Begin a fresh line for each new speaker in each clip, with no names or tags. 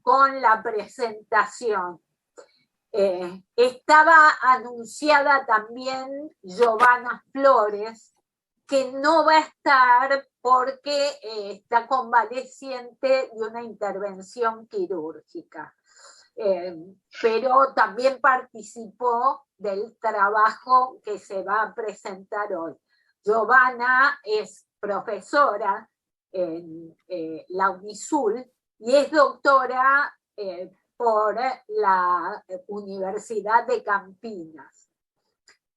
con la presentación. Estaba anunciada también Giovanna Flores, que no va a estar porque está convaleciente de una intervención quirúrgica. Pero también participó del trabajo que se va a presentar hoy. Giovanna es profesora en la UNISUL y es doctora por la Universidad de Campinas.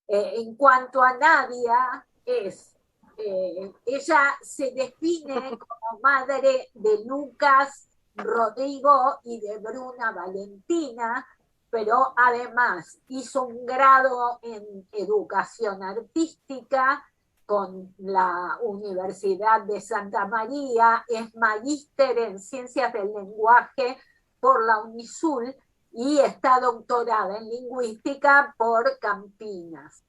En cuanto a Nadia, ella se define como madre de Lucas, Rodrigo y de Bruna Valentina, pero además hizo un grado en educación artística con la Universidad de Santa María, es magíster en ciencias del lenguaje por la UNISUL y está doctorada en lingüística por Campinas.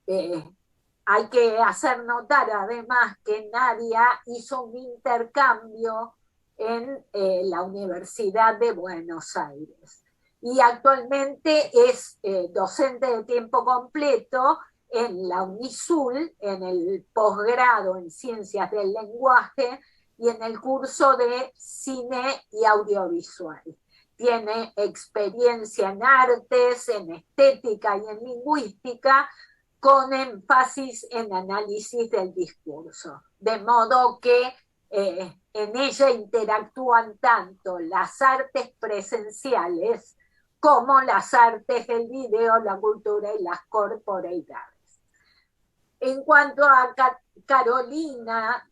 Hay que hacer notar además que Nadia hizo un intercambio en la Universidad de Buenos Aires y actualmente es docente de tiempo completo en la UNISUL, en el posgrado en Ciencias del Lenguaje y en el curso de Cine y Audiovisual. Tiene experiencia en artes, en estética y en lingüística, con énfasis en análisis del discurso. De modo que en ella interactúan tanto las artes presenciales como las artes del video, la cultura y las corporeidades. En cuanto a Carolina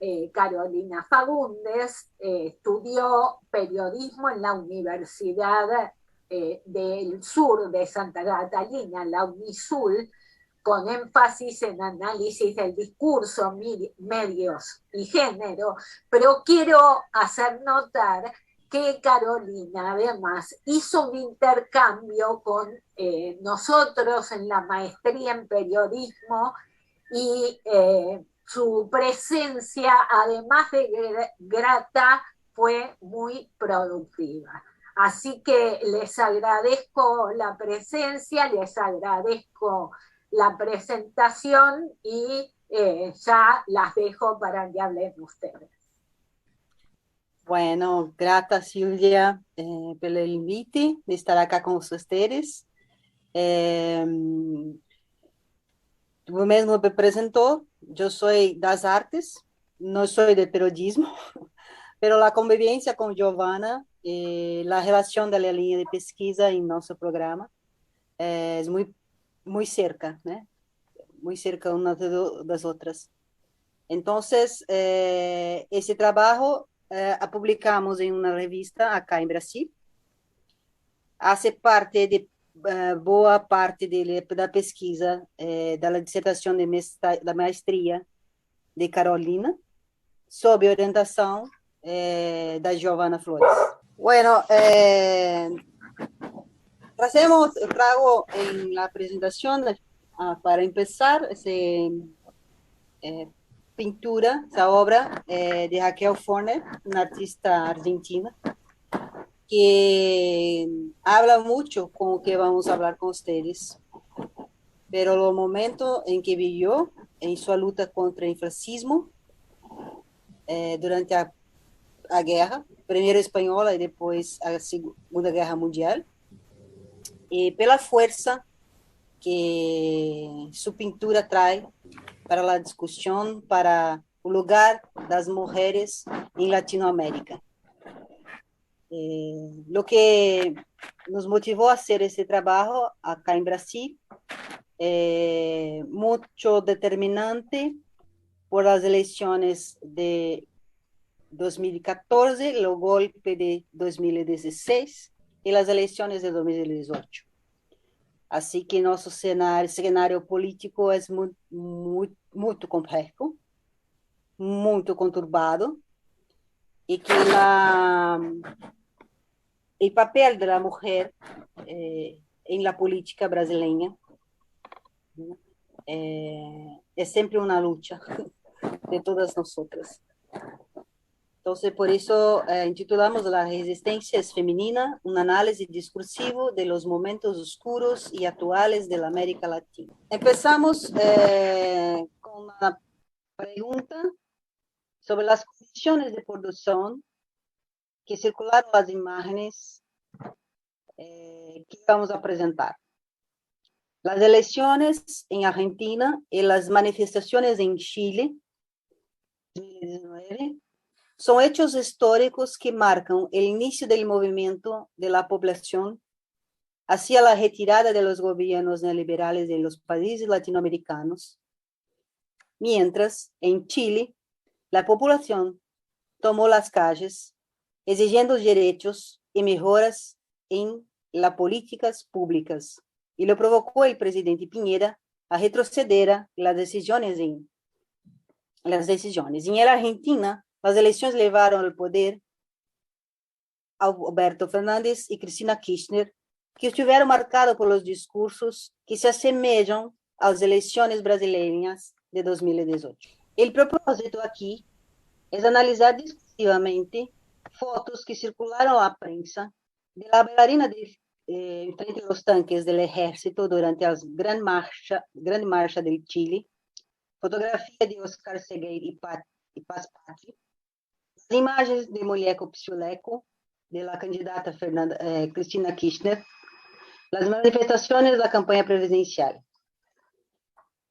Fagundes, estudió periodismo en la Universidad del Sur de Santa Catalina, la UNISUL, con énfasis en análisis del discurso, medios y género, pero quiero hacer notar que Carolina además hizo un intercambio con nosotros en la maestría en periodismo y su presencia, además de grata, fue muy productiva. Así que les agradezco la presencia, les agradezco la presentación y ya las dejo para que hablen ustedes.
Bueno, grata Silvia pelo invite de estar acá con ustedes. Tú mesmo me presentó, yo soy das artes, no soy de periodismo, pero la convivencia con Giovanna, la relación de la línea de pesquisa en nuestro programa es muy cerca, ¿no? Muy cerca una de las otras. Entonces, ese trabajo publicamos en una revista acá en Brasil. Hace parte de boa parte da pesquisa da dissertação da maestria de Carolina, sob orientação da Giovanna Flores. Bueno, trago en la presentación para empezar pintura, esa obra de Raquel Forner, una artista argentina, que habla mucho con lo que vamos a hablar con ustedes, pero el momento en que vivió en su lucha contra el fascismo durante la guerra, primero española y después la Segunda Guerra Mundial, y pela fuerza que su pintura trae para la discusión, para el lugar de las mujeres en Latinoamérica. Lo que nos motivó a hacer ese trabajo acá en Brasil, mucho determinante por las elecciones de 2014, el golpe de 2016 y las elecciones de 2018. Así que nuestro escenario político es muy complejo, muy conturbado, y que el papel de la mujer en la política brasileña es siempre una lucha de todas nosotras. Entonces, por eso intitulamos La resistencia es femenina, un análisis discursivo de los momentos oscuros y actuales de la América Latina. Empezamos con una pregunta sobre las condiciones de producción que circularon las imágenes que vamos a presentar. Las elecciones en Argentina y las manifestaciones en Chile, 2019, son hechos históricos que marcan el inicio del movimiento de la población hacia la retirada de los gobiernos neoliberales de los países latinoamericanos, mientras en Chile la población tomó las calles exigiendo derechos y mejoras en las políticas públicas, y lo provocó el presidente Piñera a retroceder a las decisiones. En la Argentina, las elecciones llevaron al poder a Alberto Fernández y Cristina Kirchner, que estuvieron marcados por los discursos que se asemejan a las elecciones brasileñas de 2018. El propósito aquí es analizar discursivamente fotos que circularon a la prensa de la bailarina frente a los tanques del ejército durante la Gran Marcha del Chile, fotografía de Oscar Seguer y Paz Patri, las imágenes de Muñeco Pisuleco, de la candidata Cristina Kirchner, las manifestaciones de la campaña presidencial.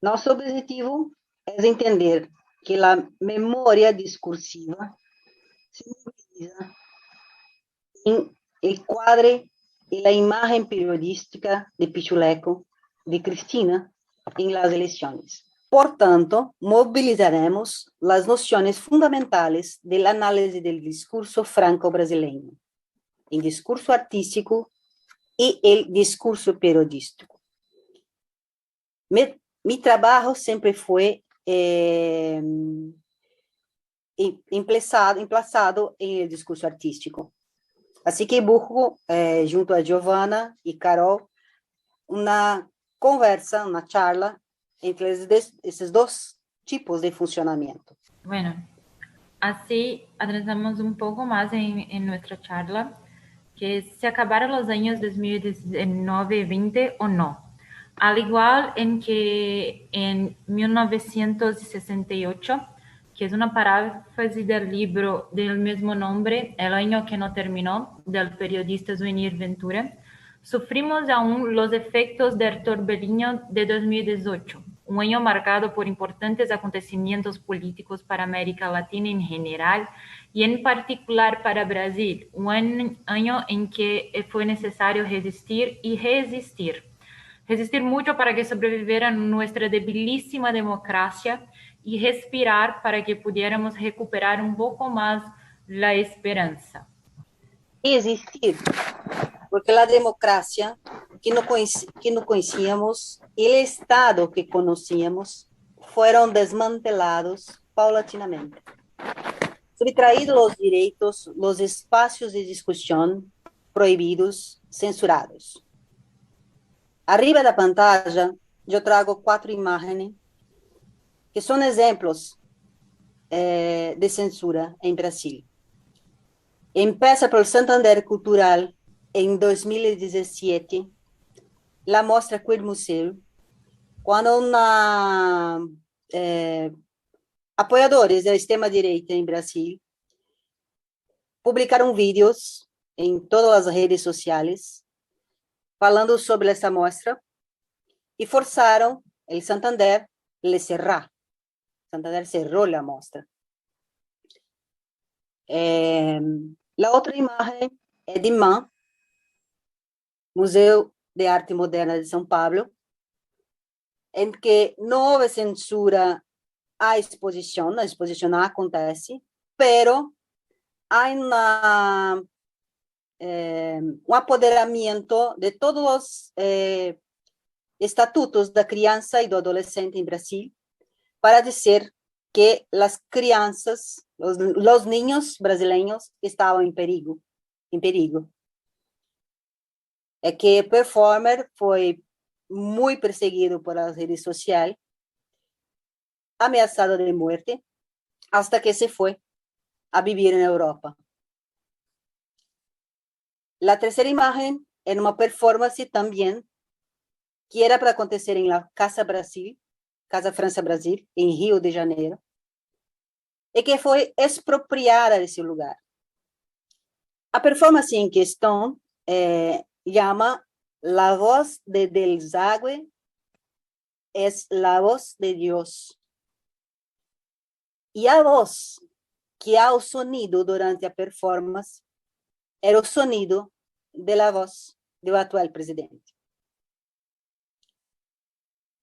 Nuestro objetivo es entender que la memoria discursiva se moviliza en el cuadro y la imagen periodística de Pichuleco, de Cristina, en las elecciones. Por tanto, movilizaremos las nociones fundamentales del análisis del discurso franco-brasileño, el discurso artístico y el discurso periodístico. Mi trabajo siempre fue emplazado en el discurso artístico. Así que busco, junto a Giovanna y Carol, una conversa, una charla entre esos dos tipos de funcionamiento.
Bueno, así avanzamos un poco más en nuestra charla, que se acabaron los años 2019-20 o no. Al igual en que en 1968, que es una paráfrase del libro del mismo nombre, El año que no terminó, del periodista Zuenir Ventura, sufrimos aún los efectos del torbellino de 2018, un año marcado por importantes acontecimientos políticos para América Latina en general y en particular para Brasil, un año en que fue necesario resistir y resistir. Resistir mucho para que sobreviviera nuestra debilísima democracia y respirar para que pudiéramos recuperar un poco más la esperanza.
Existir, porque la democracia que no conocíamos y el Estado que conocíamos fueron desmantelados paulatinamente. Subtraídos los derechos, los espacios de discusión prohibidos, censurados. Arriba da pantalla, eu trago 4 imágenes que são exemplos de censura em Brasil. Empieza por Santander Cultural em 2017, la mostra Queer Museu, quando apoiadores da extrema-direita em Brasil publicaram vídeos em todas as redes sociais falando sobre essa mostra e forçaram el Santander a cerrar. Santander cerró la mostra. La otra imagen es de MAM, Museo de Arte Moderna de São Paulo, en que no hubo censura a exposición no acontece, pero hay un apoderamiento de todos los estatutos da criança e do adolescente em Brasil para dizer que las crianças, los niños brasileños estaban en perigo. É que o performer foi muito perseguido por las redes sociales, ameaçado de muerte, hasta que se fue a vivir en Europa. La tercera imagen era una performance también que era para acontecer en la Casa Brasil, Casa França Brasil, en Río de Janeiro, y que fue expropiada de ese lugar. A performance en cuestión llama La voz del desagüe es la voz de Dios. Y a voz que há o sonido durante a performance era o sonido de la voz do atual presidente.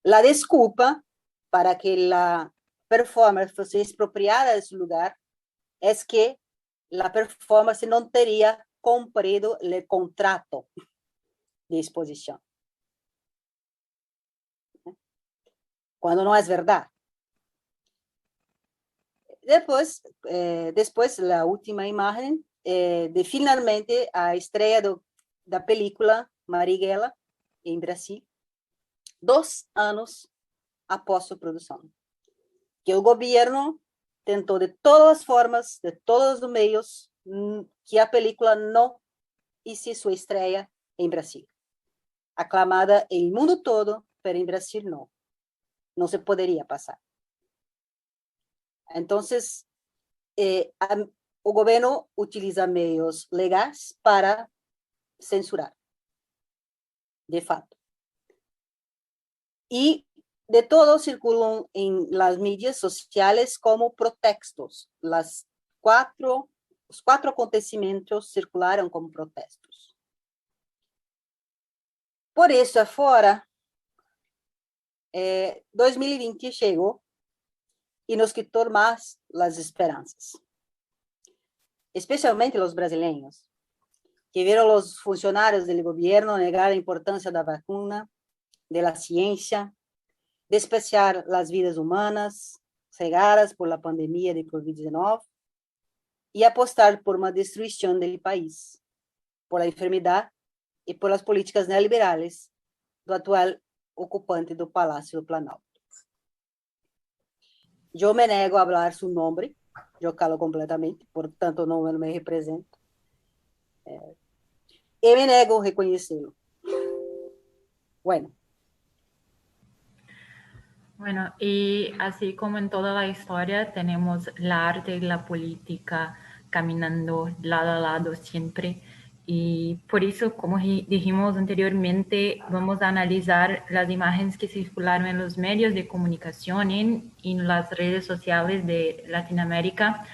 La desculpa para que la performance fosse expropriada de su lugar es que la performance no teria cumprido el contrato de exposición. Cuando no es verdad. Después la última imagen de finalmente a estreia da película Marighella em Brasil, 2 anos após sua produção. Que o governo tentou de todas as formas, de todos os meios, que a película não hiciese sua estreia em Brasil. Aclamada em mundo todo, pero em Brasil não. Não se poderia passar. Então, o governo utiliza meios legais para censurar, de fato. E de todo circulam em las mídias sociais como protestos. Os 4 acontecimentos circularam como protestos. Por isso, afora, 2020 chegou e nos quitou mais as esperanças. Especialmente os brasileiros, que viram os funcionários do governo negar a importância da vacuna, da ciência, despreciar as vidas humanas cegadas por la pandemia de Covid-19 e apostar por uma destruição do país, por a enfermidade e por as políticas neoliberais do atual ocupante do Palácio do Planalto. Eu me nego a falar seu nome, eu calo completamente, portanto não me represento. E me nego a reconhecê-lo.
Bueno, y así como en toda la historia, tenemos la arte y la política caminando lado a lado siempre. Y por eso, como dijimos anteriormente, vamos a analizar las imágenes que circularon en los medios de comunicación y en las redes sociales de Latinoamérica,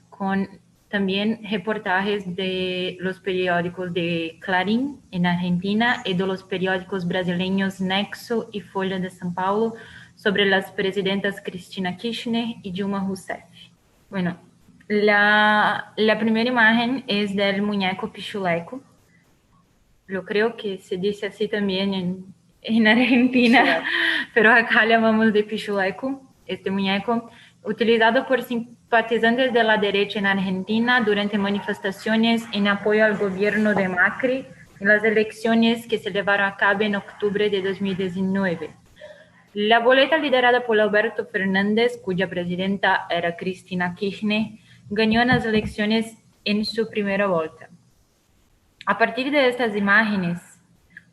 con también reportajes de los periódicos de Clarín en Argentina y de los periódicos brasileños Nexo y Folha de São Paulo, sobre las presidentas Cristina Kirchner y Dilma Rousseff. Bueno, la primera imagen es del muñeco Pichuleco. Yo creo que se dice así también en Argentina, pero acá llamamos de Pichuleco, este muñeco, utilizado por simpatizantes de la derecha en Argentina durante manifestaciones en apoyo al gobierno de Macri en las elecciones que se llevaron a cabo en octubre de 2019. La boleta liderada por Alberto Fernández, cuya presidenta era Cristina Kirchner, ganó en las elecciones en su primera vuelta. A partir de estas imágenes,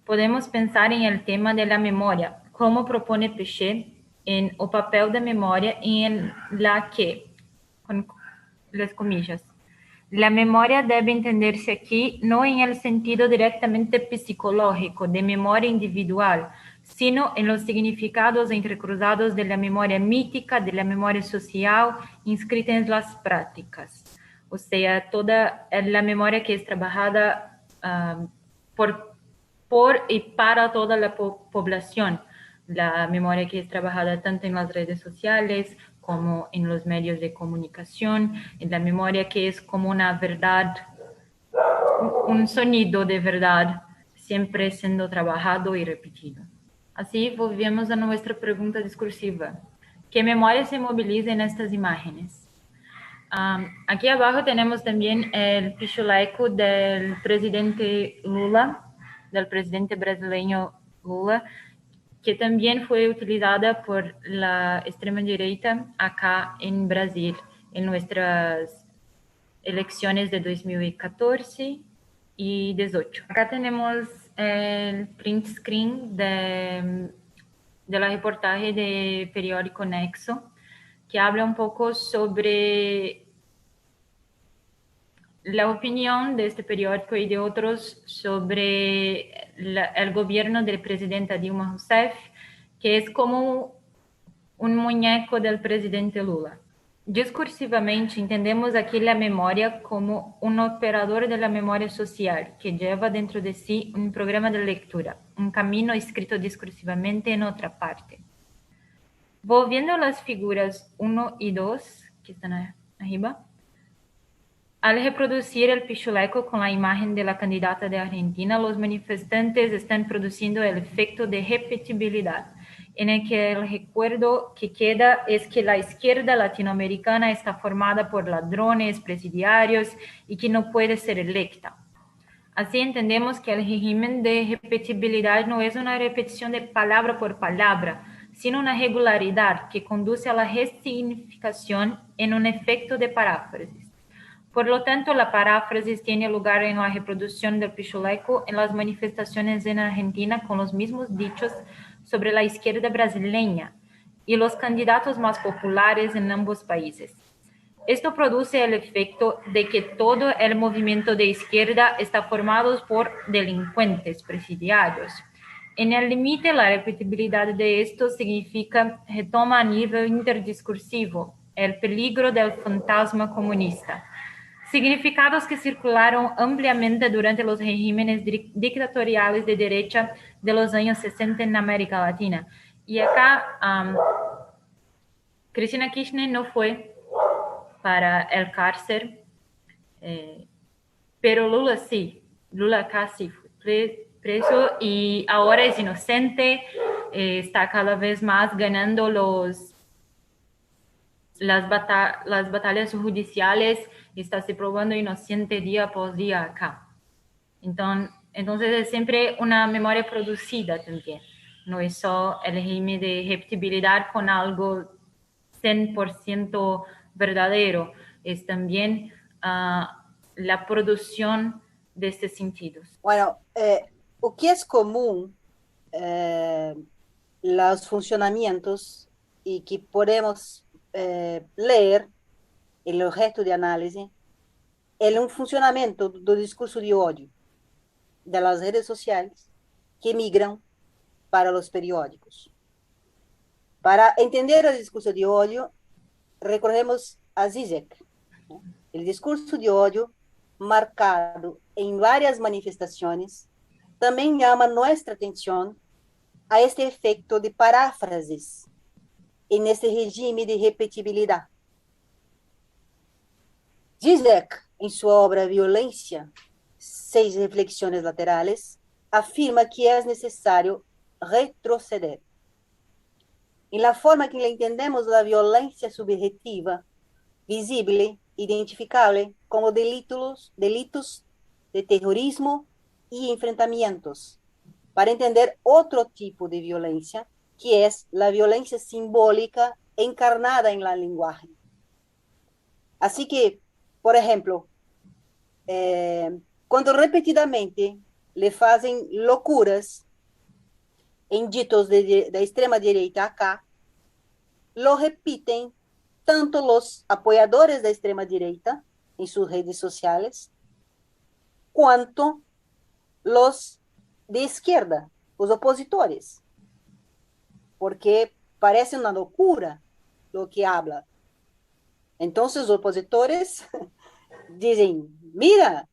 podemos pensar en el tema de la memoria, como propone Péchet en O papel de memoria, en la que, con las comillas, la memoria debe entenderse aquí no en el sentido directamente psicológico de memoria individual, sino en los significados entrecruzados de la memoria mítica, de la memoria social, inscrita en las prácticas. O sea, toda la memoria que es trabajada por y para toda la población. La memoria que es trabajada tanto en las redes sociales como en los medios de comunicación, en la memoria que es como una verdad, un sonido de verdad, siempre siendo trabajado y repetido. Así volvemos a nuestra pregunta discursiva. ¿Qué memoria se moviliza en estas imágenes? Aquí abajo tenemos también el pichuleco del presidente Lula, del presidente brasileño Lula, que también fue utilizada por la extrema derecha acá en Brasil, en nuestras elecciones de 2014 y 18. Acá tenemos el print screen de la reportaje de periódico Nexo, que habla un poco sobre la opinión de este periódico y de otros sobre el gobierno del presidente Dilma Rousseff, que es como un muñeco del presidente Lula. Discursivamente, entendemos aquí la memoria como un operador de la memoria social que lleva dentro de sí un programa de lectura, un camino escrito discursivamente en otra parte. Volviendo a las figuras 1 y 2, que están arriba, al reproducir el pichuleco con la imagen de la candidata de Argentina, los manifestantes están produciendo el efecto de repetibilidad, en el que el recuerdo que queda es que la izquierda latinoamericana está formada por ladrones, presidiarios y que no puede ser electa. Así entendemos que el régimen de repetibilidad no es una repetición de palabra por palabra, sino una regularidad que conduce a la resignificación en un efecto de paráfrasis. Por lo tanto, la paráfrasis tiene lugar en la reproducción del pichuleco en las manifestaciones en Argentina con los mismos dichos sobre la izquierda brasileña y los candidatos más populares en ambos países. Esto produce el efecto de que todo el movimiento de izquierda está formado por delincuentes presidiarios. En el límite, la repetibilidad de esto significa retoma a nivel interdiscursivo el peligro del fantasma comunista. Significados que circularon ampliamente durante los regímenes dictatoriales de derecha de los años 60 en América Latina. Y acá, Cristina Kirchner no fue para el cárcel, pero Lula sí. Lula casi fue preso y ahora es inocente, está cada vez más ganando las batallas judiciales y está se probando inocente día por día acá. Entonces es siempre una memoria producida también. No es solo el régimen de repetibilidad con algo 100% verdadero, es también la producción de estos sentidos.
Bueno, o que es común, los funcionamientos y que podemos leer en el objeto de análisis, es un funcionamiento do discurso de odio de las redes sociales que migran para los periódicos. Para entender el discurso de odio, recordemos a Zizek, ¿no? El discurso de odio marcado en varias manifestaciones también llama nuestra atención a este efecto de paráfrasis en este régimen de repetibilidad. Zizek, en su obra Violencia, 6 reflexiones laterales, afirma que es necesario retroceder. En la forma que le entendemos la violencia subjetiva, visible, identificable como delitos de terrorismo y enfrentamientos, para entender otro tipo de violencia, que es la violencia simbólica encarnada en la lenguaje. Así que, por ejemplo, cuando repetidamente le hacen locuras en ditos de extrema derecha acá, lo repiten tanto los apoyadores de extrema derecha en sus redes sociales, cuanto los de izquierda, los opositores, porque parece una locura lo que habla. Entonces los opositores dicen, mira,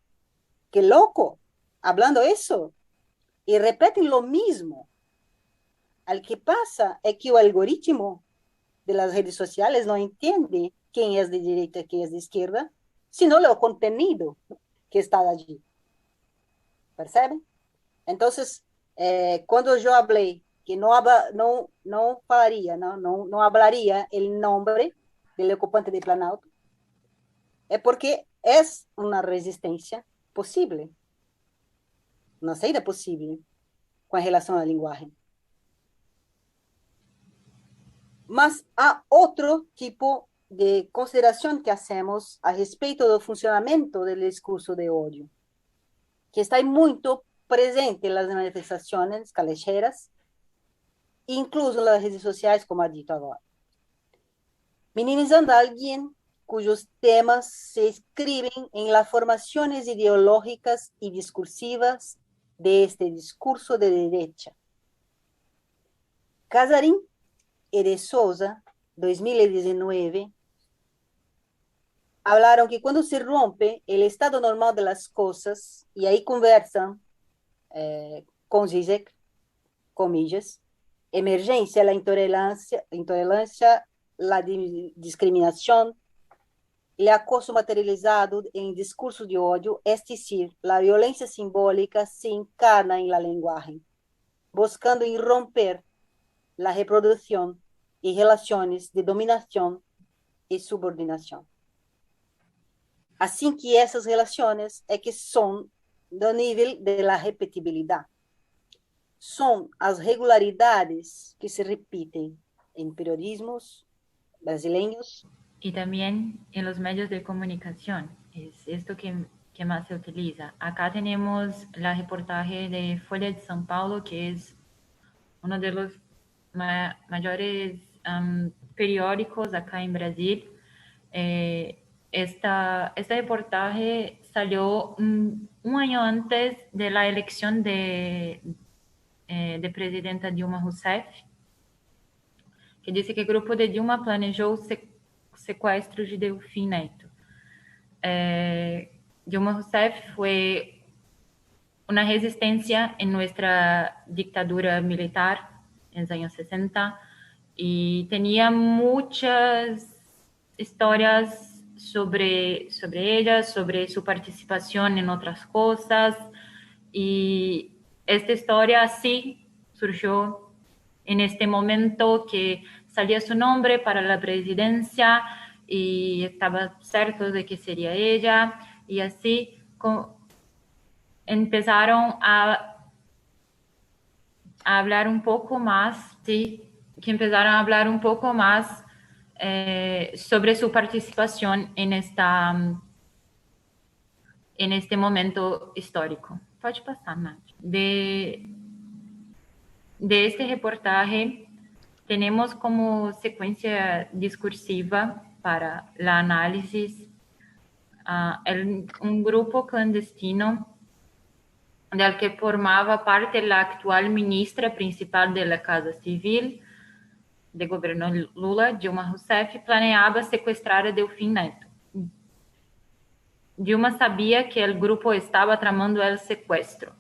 qué loco, hablando eso, y repiten lo mismo. Al que pasa es que el algoritmo de las redes sociales no entiende quién es de derecha, quién es de izquierda, sino el contenido que está allí. ¿Perceben? Entonces, cuando yo hablé que no hablaría el nombre del ocupante de Planalto, es porque es una resistencia posible, una saída posible con relación al lenguaje. Mas há outro tipo de consideración que hacemos a respeito do funcionamento do discurso de ódio, que está muito presente nas manifestações callejeras, incluso nas redes sociais, como ha dito agora. Minimizando a alguien cuyos temas se escriben en las formaciones ideológicas y discursivas de este discurso de derecha. Casarín y de Souza, 2019, hablaron que cuando se rompe el estado normal de las cosas, y ahí conversan con Zizek, comillas, emergencia, la intolerancia, la discriminación, el acoso materializado en discurso de odio, es decir, la violencia simbólica se encarna en la lenguaje, buscando irromper la reproducción y relaciones de dominación y subordinación. Así que esas relaciones es que son do nivel de la repetibilidad. Son as regularidades que se repiten en periodismos brasileños
y también en los medios de comunicación. Es esto que más se utiliza. Acá tenemos la reportaje de Folha de São Paulo, que es uno de los mayores periódicos acá en Brasil. Esta reportaje salió un año antes de la elección de presidenta Dilma Rousseff, que disse que o grupo de Dilma planejou secuestro de Delfim Neto. Dilma Rousseff fue una resistencia en nuestra dictadura militar en los años 60 y tenía muchas historias sobre ella, sobre su participación en otras cosas, y esta historia sí surgió en este momento que salía su nombre para la presidencia y estaba cierto de que sería ella, y así empezaron a hablar un poco más, sí, que empezaron a hablar un poco más sobre su participación en este momento histórico. Pode passar, Nath. De este reportaje tenemos como secuencia discursiva para la análisis un grupo clandestino del que formaba parte la actual ministra principal de la Casa Civil de gobierno Lula, Dilma Rousseff, planeaba secuestrar a Delfim Neto. Dilma sabía que el grupo estaba tramando el secuestro.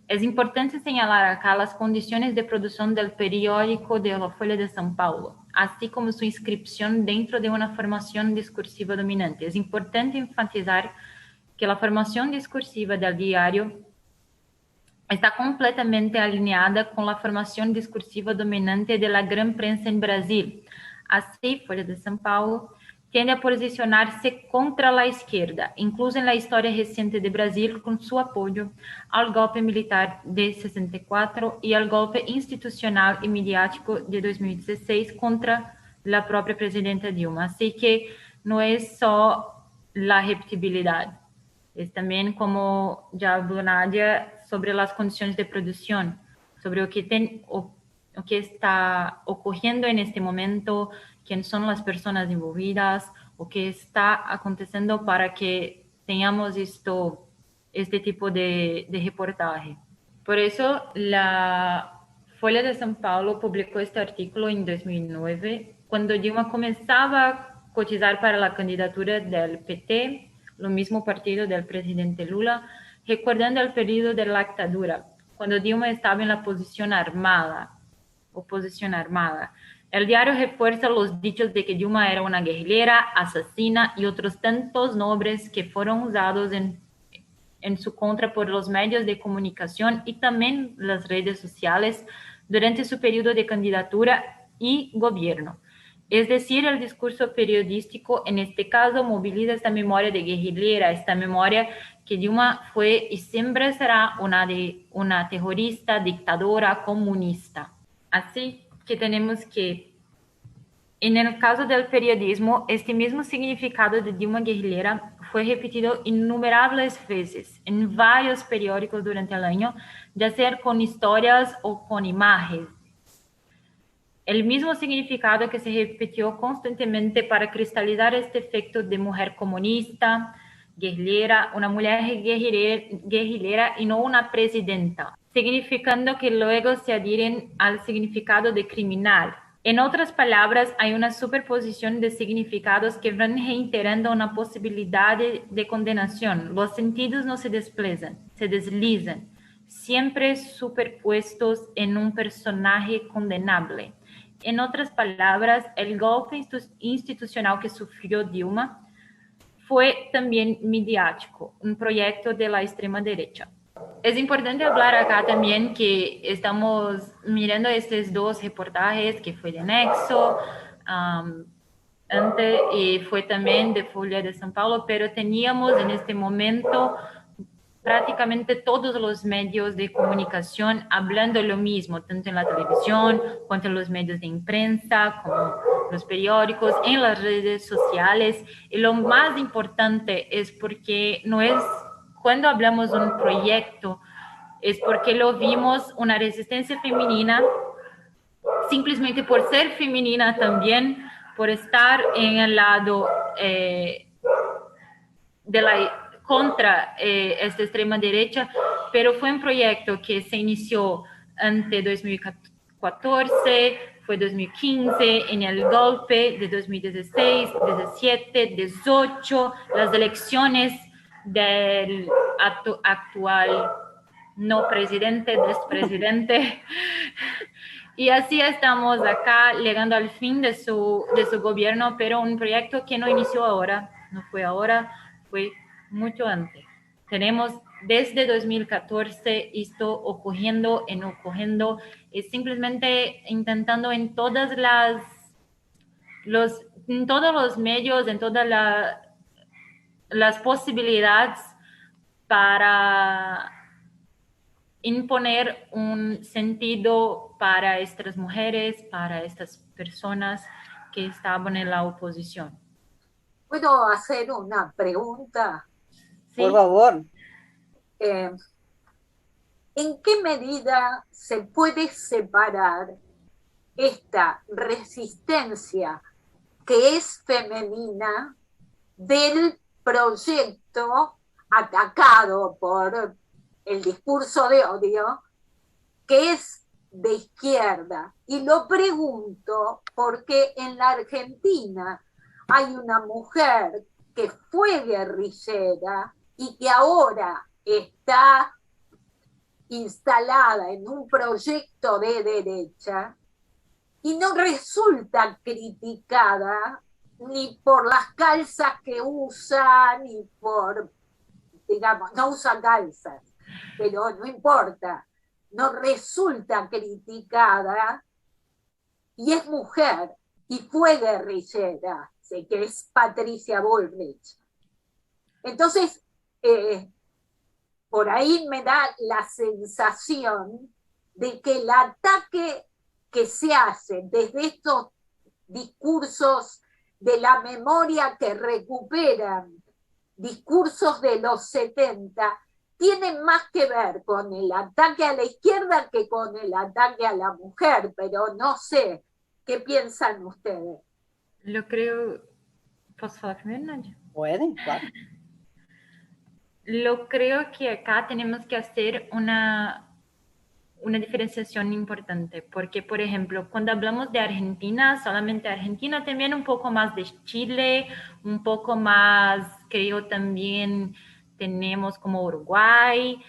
Es importante señalar acá las condiciones de producción del periódico de la Folha de São Paulo, así como su inscripción dentro de una formación discursiva dominante. Es importante enfatizar que la formación discursiva del diario está completamente alineada con la formación discursiva dominante de la gran prensa en Brasil. Así, Folha de São Paulo tiende a posicionar-se contra a esquerda, incluso na história recente de Brasil, com seu apoio ao golpe militar de 64 e ao golpe institucional e midiático de 2016 contra a própria presidenta Dilma. Assim que não é só a repetibilidade, é também, como já falou Nadia, sobre as condições de produção, sobre o que está ocorrendo neste momento, quiénes son las personas envolvidas, o qué está aconteciendo para que tengamos este tipo de reportaje. Por eso, la Folha de São Paulo publicó este artículo en 2009, cuando Dilma comenzaba a cotizar para la candidatura del PT, lo mismo partido del presidente Lula, recordando el periodo de la dictadura, cuando Dilma estaba en la oposición armada. El diario refuerza los dichos de que Dilma era una guerrillera, asesina y otros tantos nombres que fueron usados en su contra por los medios de comunicación y también las redes sociales durante su periodo de candidatura y gobierno. Es decir, el discurso periodístico en este caso moviliza esta memoria de guerrillera, esta memoria que Dilma fue y siempre será una terrorista, dictadora, comunista. Así que tenemos que En el caso del periodismo, este mismo significado de Dilma guerrillera fue repetido innumerables veces en varios periódicos durante el año, ya sea con historias o con imágenes. El mismo significado que se repitió constantemente para cristalizar este efecto de mujer comunista, guerrillera, una mujer guerrillera y no una presidenta, significando que luego se adhieren al significado de criminal. En otras palabras, hay una superposición de significados que van reiterando una posibilidad de condenación. Los sentidos no se desplazan, se deslizan, siempre superpuestos en un personaje condenable. En otras palabras, el golpe institucional que sufrió Dilma fue también mediático, un proyecto de la extrema derecha. Es importante hablar acá también que estamos mirando estos dos reportajes que fue de Nexo, antes y fue también de Folha de São Paulo, pero teníamos en este momento prácticamente todos los medios de comunicación hablando lo mismo, tanto en la televisión, cuanto en los medios de prensa, como los periódicos, en las redes sociales. Y lo más importante es porque no es, cuando hablamos de un proyecto, es porque lo vimos una resistencia femenina, simplemente por ser femenina también, por estar en el lado de la contra esta extrema derecha, pero fue un proyecto que se inició ante 2014, fue 2015, en el golpe de 2016, 17, 18, las elecciones del actual no presidente, despresidente. Y así estamos acá, llegando al fin de su gobierno, pero un proyecto que no inició ahora, no fue ahora, fue mucho antes. Tenemos desde 2014 esto ocurriendo, es simplemente intentando en en todos los medios, en todas las posibilidades para imponer un sentido para estas mujeres, para estas personas que estaban en la oposición.
¿Puedo hacer una pregunta?
¿Sí?
Por favor.
¿En qué medida se puede separar esta resistencia que es femenina del proyecto atacado por el discurso de odio que es de izquierda? Y lo pregunto porque en la Argentina hay una mujer que fue guerrillera y que ahora está instalada en un proyecto de derecha y no resulta criticada ni por las calzas que usa, ni por, digamos, no usa calzas, pero no importa, no resulta criticada y es mujer y fue guerrillera, sé que es Patricia Bullrich. Entonces, por ahí me da la sensación de que el ataque que se hace desde estos discursos de la memoria que recuperan discursos de los 70 tienen más que ver con el ataque a la izquierda que con el ataque a la mujer, pero no sé, ¿qué piensan ustedes?
Yo creo... ¿Posso falar primero, Nadia?
Pueden, claro.
Yo creo que acá tenemos que hacer una diferenciación importante, porque, por ejemplo, cuando hablamos de Argentina, solamente Argentina, también un poco más de Chile, un poco más, creo, también tenemos como Uruguay.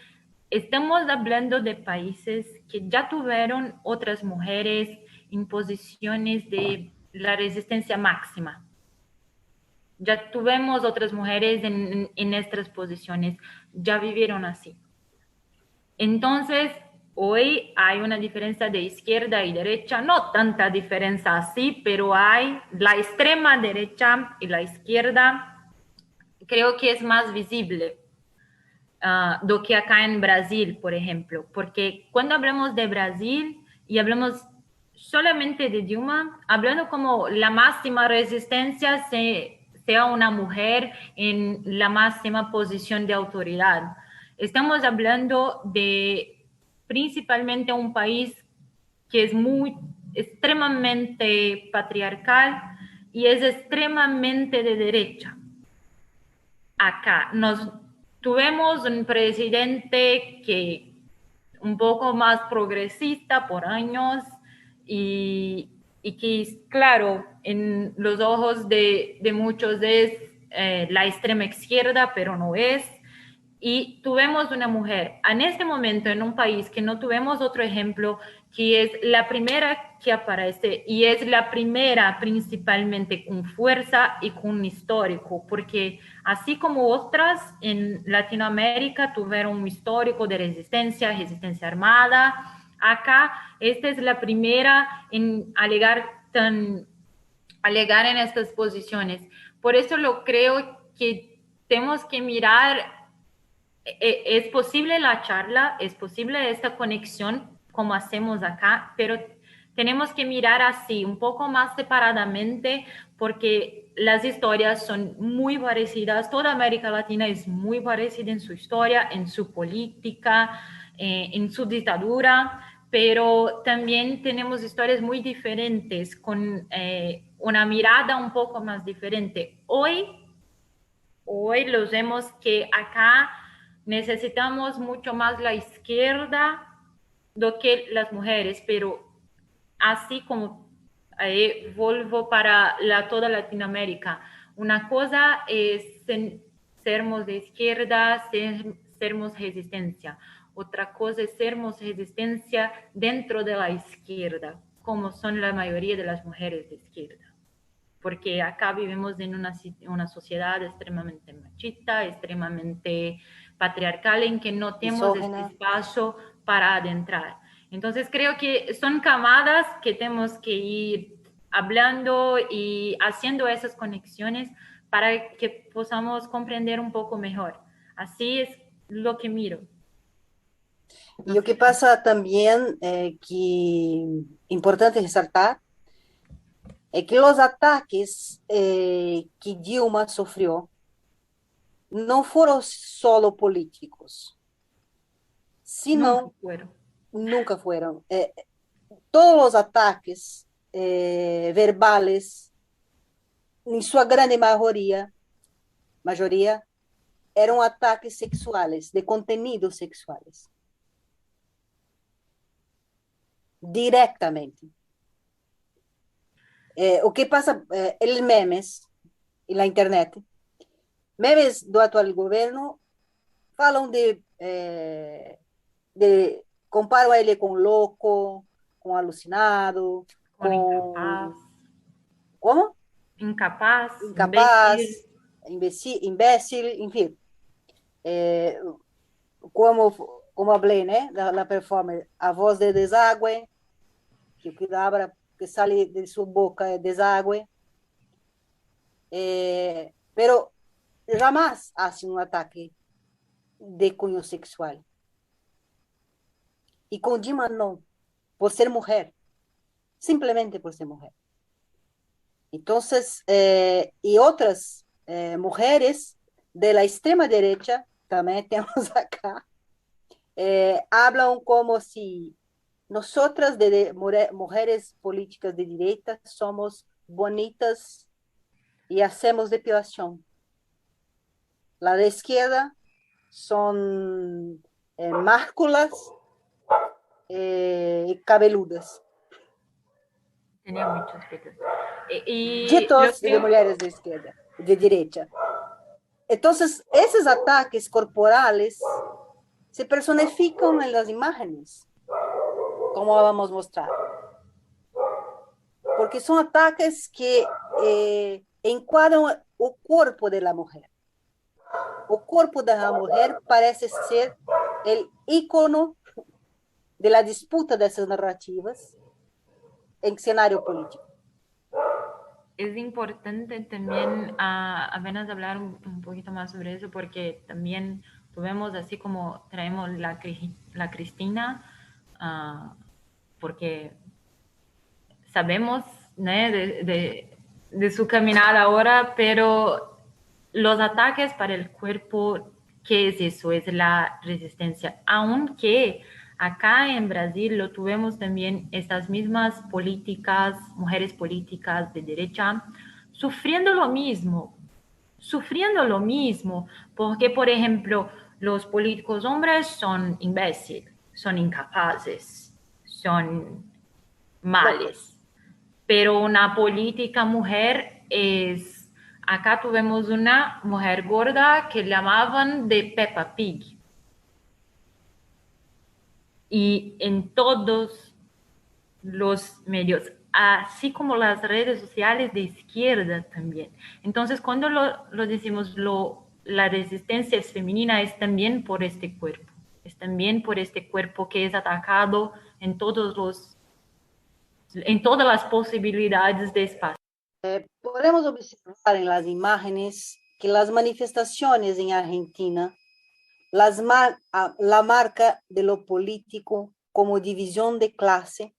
Estamos hablando de países que ya tuvieron otras mujeres en posiciones de la resistencia máxima. Ya tuvimos otras mujeres en estas posiciones, ya vivieron así. Entonces, hoy hay una diferencia de izquierda y derecha, no tanta diferencia así, pero hay la extrema derecha y la izquierda, creo que es más visible do que acá en Brasil, por ejemplo, porque cuando hablamos de Brasil y hablamos solamente de Dilma, hablando como la máxima resistencia sea una mujer en la máxima posición de autoridad. Estamos hablando de principalmente un país que es extremadamente patriarcal y es extremadamente de derecha. Acá tuvimos un presidente que un poco más progresista por años y que, claro, en los ojos de muchos es la extrema izquierda, pero no es. Y tuvimos una mujer en este momento en un país que no tuvimos otro ejemplo, que es la primera que aparece y es la primera principalmente con fuerza y con histórico, porque así como otras en Latinoamérica tuvieron un histórico de resistencia armada, acá esta es la primera en alegar en estas posiciones. Por eso lo creo que tenemos que mirar. Es posible la charla, es posible esta conexión como hacemos acá, pero tenemos que mirar así, un poco más separadamente, porque las historias son muy parecidas. Toda América Latina es muy parecida en su historia, en su política, en su dictadura, pero también tenemos historias muy diferentes, con una mirada un poco más diferente. Hoy los vemos que acá necesitamos mucho más la izquierda do que las mujeres, pero así como vuelvo para toda Latinoamérica, una cosa es sermos de izquierda, sermos resistencia. Otra cosa es sermos resistencia dentro de la izquierda, como son la mayoría de las mujeres de izquierda, porque acá vivimos en una sociedad extremadamente machista, extremadamente patriarcal, en que no tenemos este
Misógina.
espacio para adentrar. Entonces creo que son camadas que tenemos que ir hablando y haciendo esas conexiones para que podamos comprender un poco mejor. Así es lo que miro.
Y
No
lo
sé
que
si-
pasa también, que importante resaltar, es que los ataques que Dilma sufrió no fueron solo políticos,
Nunca
sino
fueron.
nunca fueron. Todos los ataques verbales, en su gran mayoría, eram ataques sexuales, de contenidos sexuales, directamente. O que pasa, os memes e na internet, memes do atual governo falam de comparam ele com louco, com alucinado,
Con incapaz,
com como?
incapaz, imbécil.
Incapaz, imbécil, enfim, como falei, né, da performance, a voz de deságue, que o que abra, que sai de sua boca é deságue, pero jamais hace um ataque de cunho sexual. E com Dima não, por ser mulher, simplesmente por ser mulher. Então, e outras mulheres de la extrema derecha, também temos acá, hablam como se nosotras, mujeres políticas de direita, somos bonitas e hacemos depilação. La de izquierda son másculas y cabeludas.
Tenía muchos picos. Y lo
Ditos de
creo,
mujeres de izquierda, de derecha. Entonces, esos ataques corporales se personifican en las imágenes, como vamos a mostrar. Porque son ataques que encuadran el cuerpo de la mujer. El cuerpo de la mujer parece ser el ícono de la disputa de esas narrativas en escenario político.
es importante también apenas hablar un poquito más sobre eso, porque también tuvimos, así como traemos la Cristina, porque sabemos, ¿no?, de su caminada ahora, pero los ataques para el cuerpo, ¿qué es eso? Es la resistencia. Aunque acá en Brasil lo tuvimos también estas mismas políticas, mujeres políticas de derecha, sufriendo lo mismo, porque, por ejemplo, los políticos hombres son imbéciles, son incapaces, son males, pero una política mujer es, acá tuvimos una mujer gorda que llamaban de Peppa Pig, y en todos los medios, así como las redes sociales de izquierda también. Entonces, cuando lo decimos, la resistencia es femenina, es también por este cuerpo, es también por este cuerpo que es atacado en en todas las posibilidades de espacio.
Podemos observar en las imágenes que las manifestaciones en Argentina la marca de lo político como división de clase,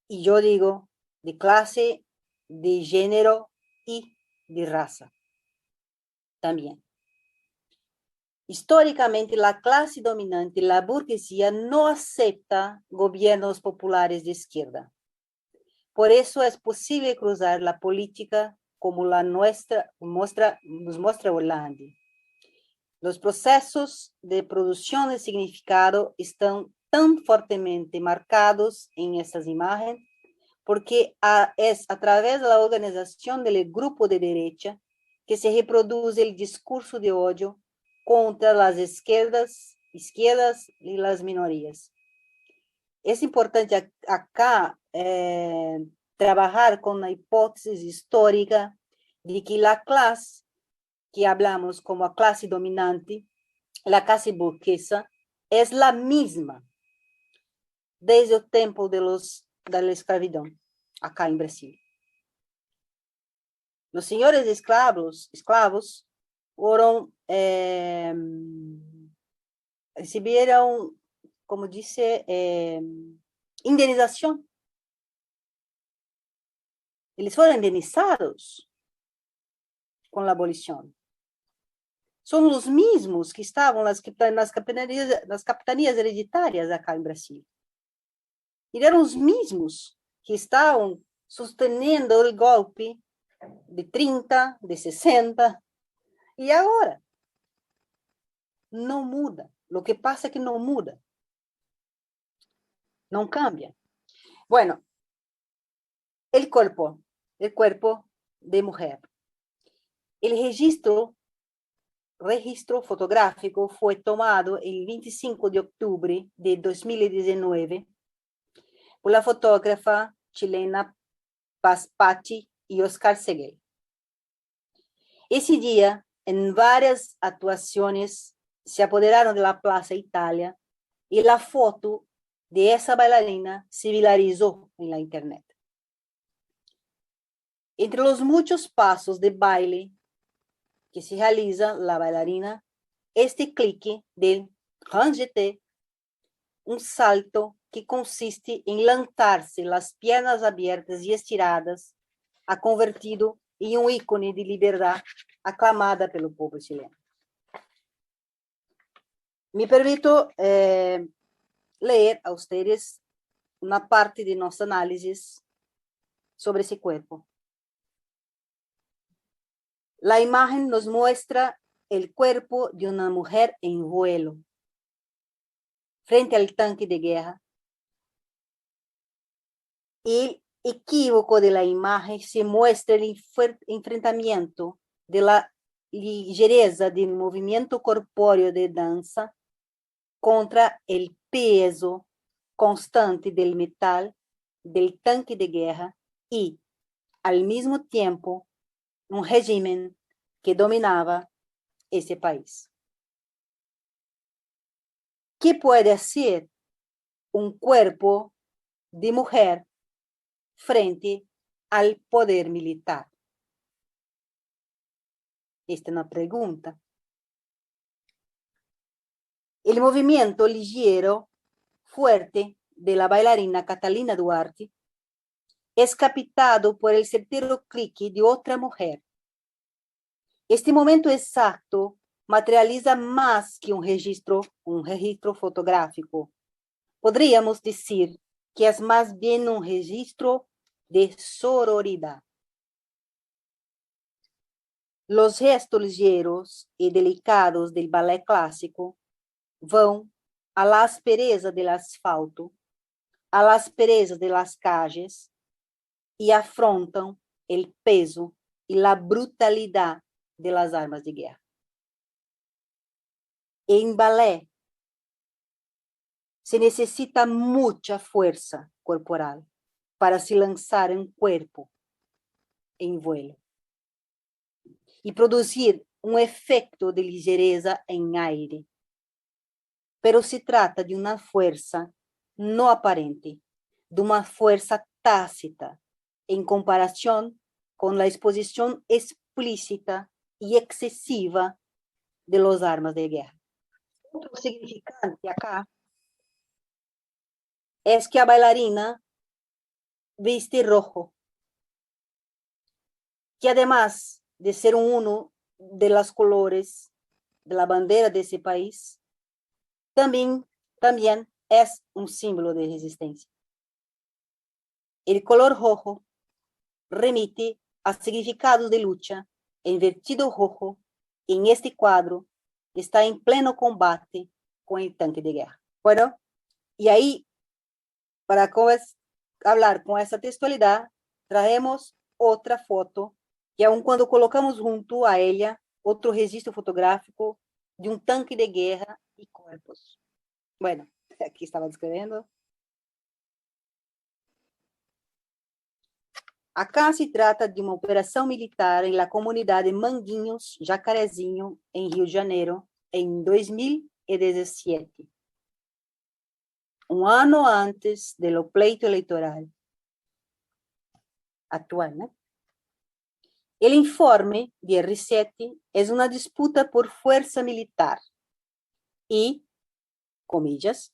y yo digo de clase, de género y de raza también. Históricamente, la clase dominante, la burguesía, no acepta gobiernos populares de izquierda. Por eso es posible cruzar la política como la nuestra nos muestra Holanda. Los procesos de producción de significado están tan fuertemente marcados en estas imágenes porque es a través de la organización del grupo de derecha que se reproduce el discurso de odio contra las izquierdas y las minorías. Es importante acá trabajar con la hipótesis histórica de que la clase que hablamos como a clase dominante, la clase burguesa, es la misma desde el tiempo de la esclavitud, acá en Brasil. Los señores esclavos fueron, recibieron, como dice, indemnización. Eles fueron indemnizados con la abolición. Son los mismos que estaban en las capitanías hereditarias acá en Brasil. Y eran los mismos que estaban sosteniendo el golpe de 30, de 60, y ahora no muda. Lo que pasa es que no muda. No cambia. Bueno, el cuerpo de mujer. El registro fotográfico fue tomado el 25 de octubre de 2019 por la fotógrafa chilena Paz Pachi y Oscar Seguel. Ese día, en varias actuaciones, se apoderaron de la Plaza Italia y la foto de esa bailarina se viralizó en la internet. Entre los muchos pasos de baile que se realiza la bailarina, este clique del grand jeté, un salto que consiste en lanzarse las piernas abiertas y estiradas, ha convertido en un ícono de libertad aclamada pelo pueblo chileno. Me permito leer a ustedes una parte de nuestro análisis sobre ese cuerpo. La imagen nos muestra el cuerpo de una mujer en vuelo, frente al tanque de guerra. El equívoco de la imagen se muestra el enfrentamiento de la ligereza del movimiento corpóreo de danza contra el peso constante del metal del tanque de guerra y, al mismo tiempo, un régimen que dominaba ese país. ¿Qué puede hacer un cuerpo de mujer frente al poder militar? Esta es una pregunta. El movimiento ligero, fuerte de la bailarina Catalina Duarte es captado por el certero clic de otra mujer. Este momento exacto materializa más que un registro fotográfico. Podríamos decir que es más bien un registro de sororidad. Los gestos ligeros y delicados del ballet clásico van a la aspereza del asfalto, a la aspereza de las calles y afrontan el peso y la brutalidad de las armas de guerra. En ballet se necesita mucha fuerza corporal para se lanzar un cuerpo en vuelo y producir un efecto de ligereza en aire. Pero se trata de una fuerza no aparente, de una fuerza tácita en comparación con la exposición explícita y excesiva de las armas de guerra. Otro significante acá es que a bailarina viste rojo, que además de ser uno de los colores de la bandera de ese país, también es un símbolo de resistencia. El color rojo remite a significados de lucha. El vestido rojo en este cuadro está en pleno combate con el tanque de guerra. Bueno, y ahí, para hablar con esa textualidad, traemos otra foto, que aun cuando colocamos junto a ella, otro registro fotográfico de un tanque de guerra y cuerpos. Bueno, aquí estaba describiendo. Acá se trata de uma operação militar em la comunidade Manguinhos, Jacarezinho, em Rio de Janeiro, em 2017. Um ano antes do pleito eleitoral atual, né? O informe de R7 é uma disputa por força militar e, comillas,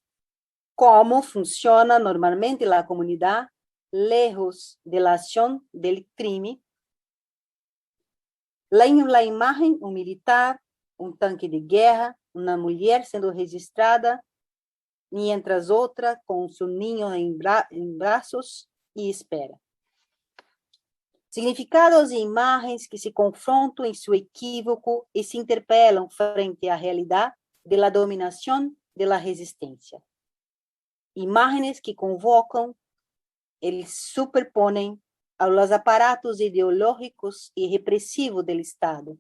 como funciona normalmente a comunidade lejos de la acción del crimen. La imagen, un militar, un tanque de guerra, una mujer siendo registrada, mientras otra con su niño en brazos y espera. Significados e imagens que se confrontam em seu equívoco e se interpelam frente à realidade de la dominação de la resistência. Imagens que convocam eles superponem a los aparatos ideológicos y represivos del Estado,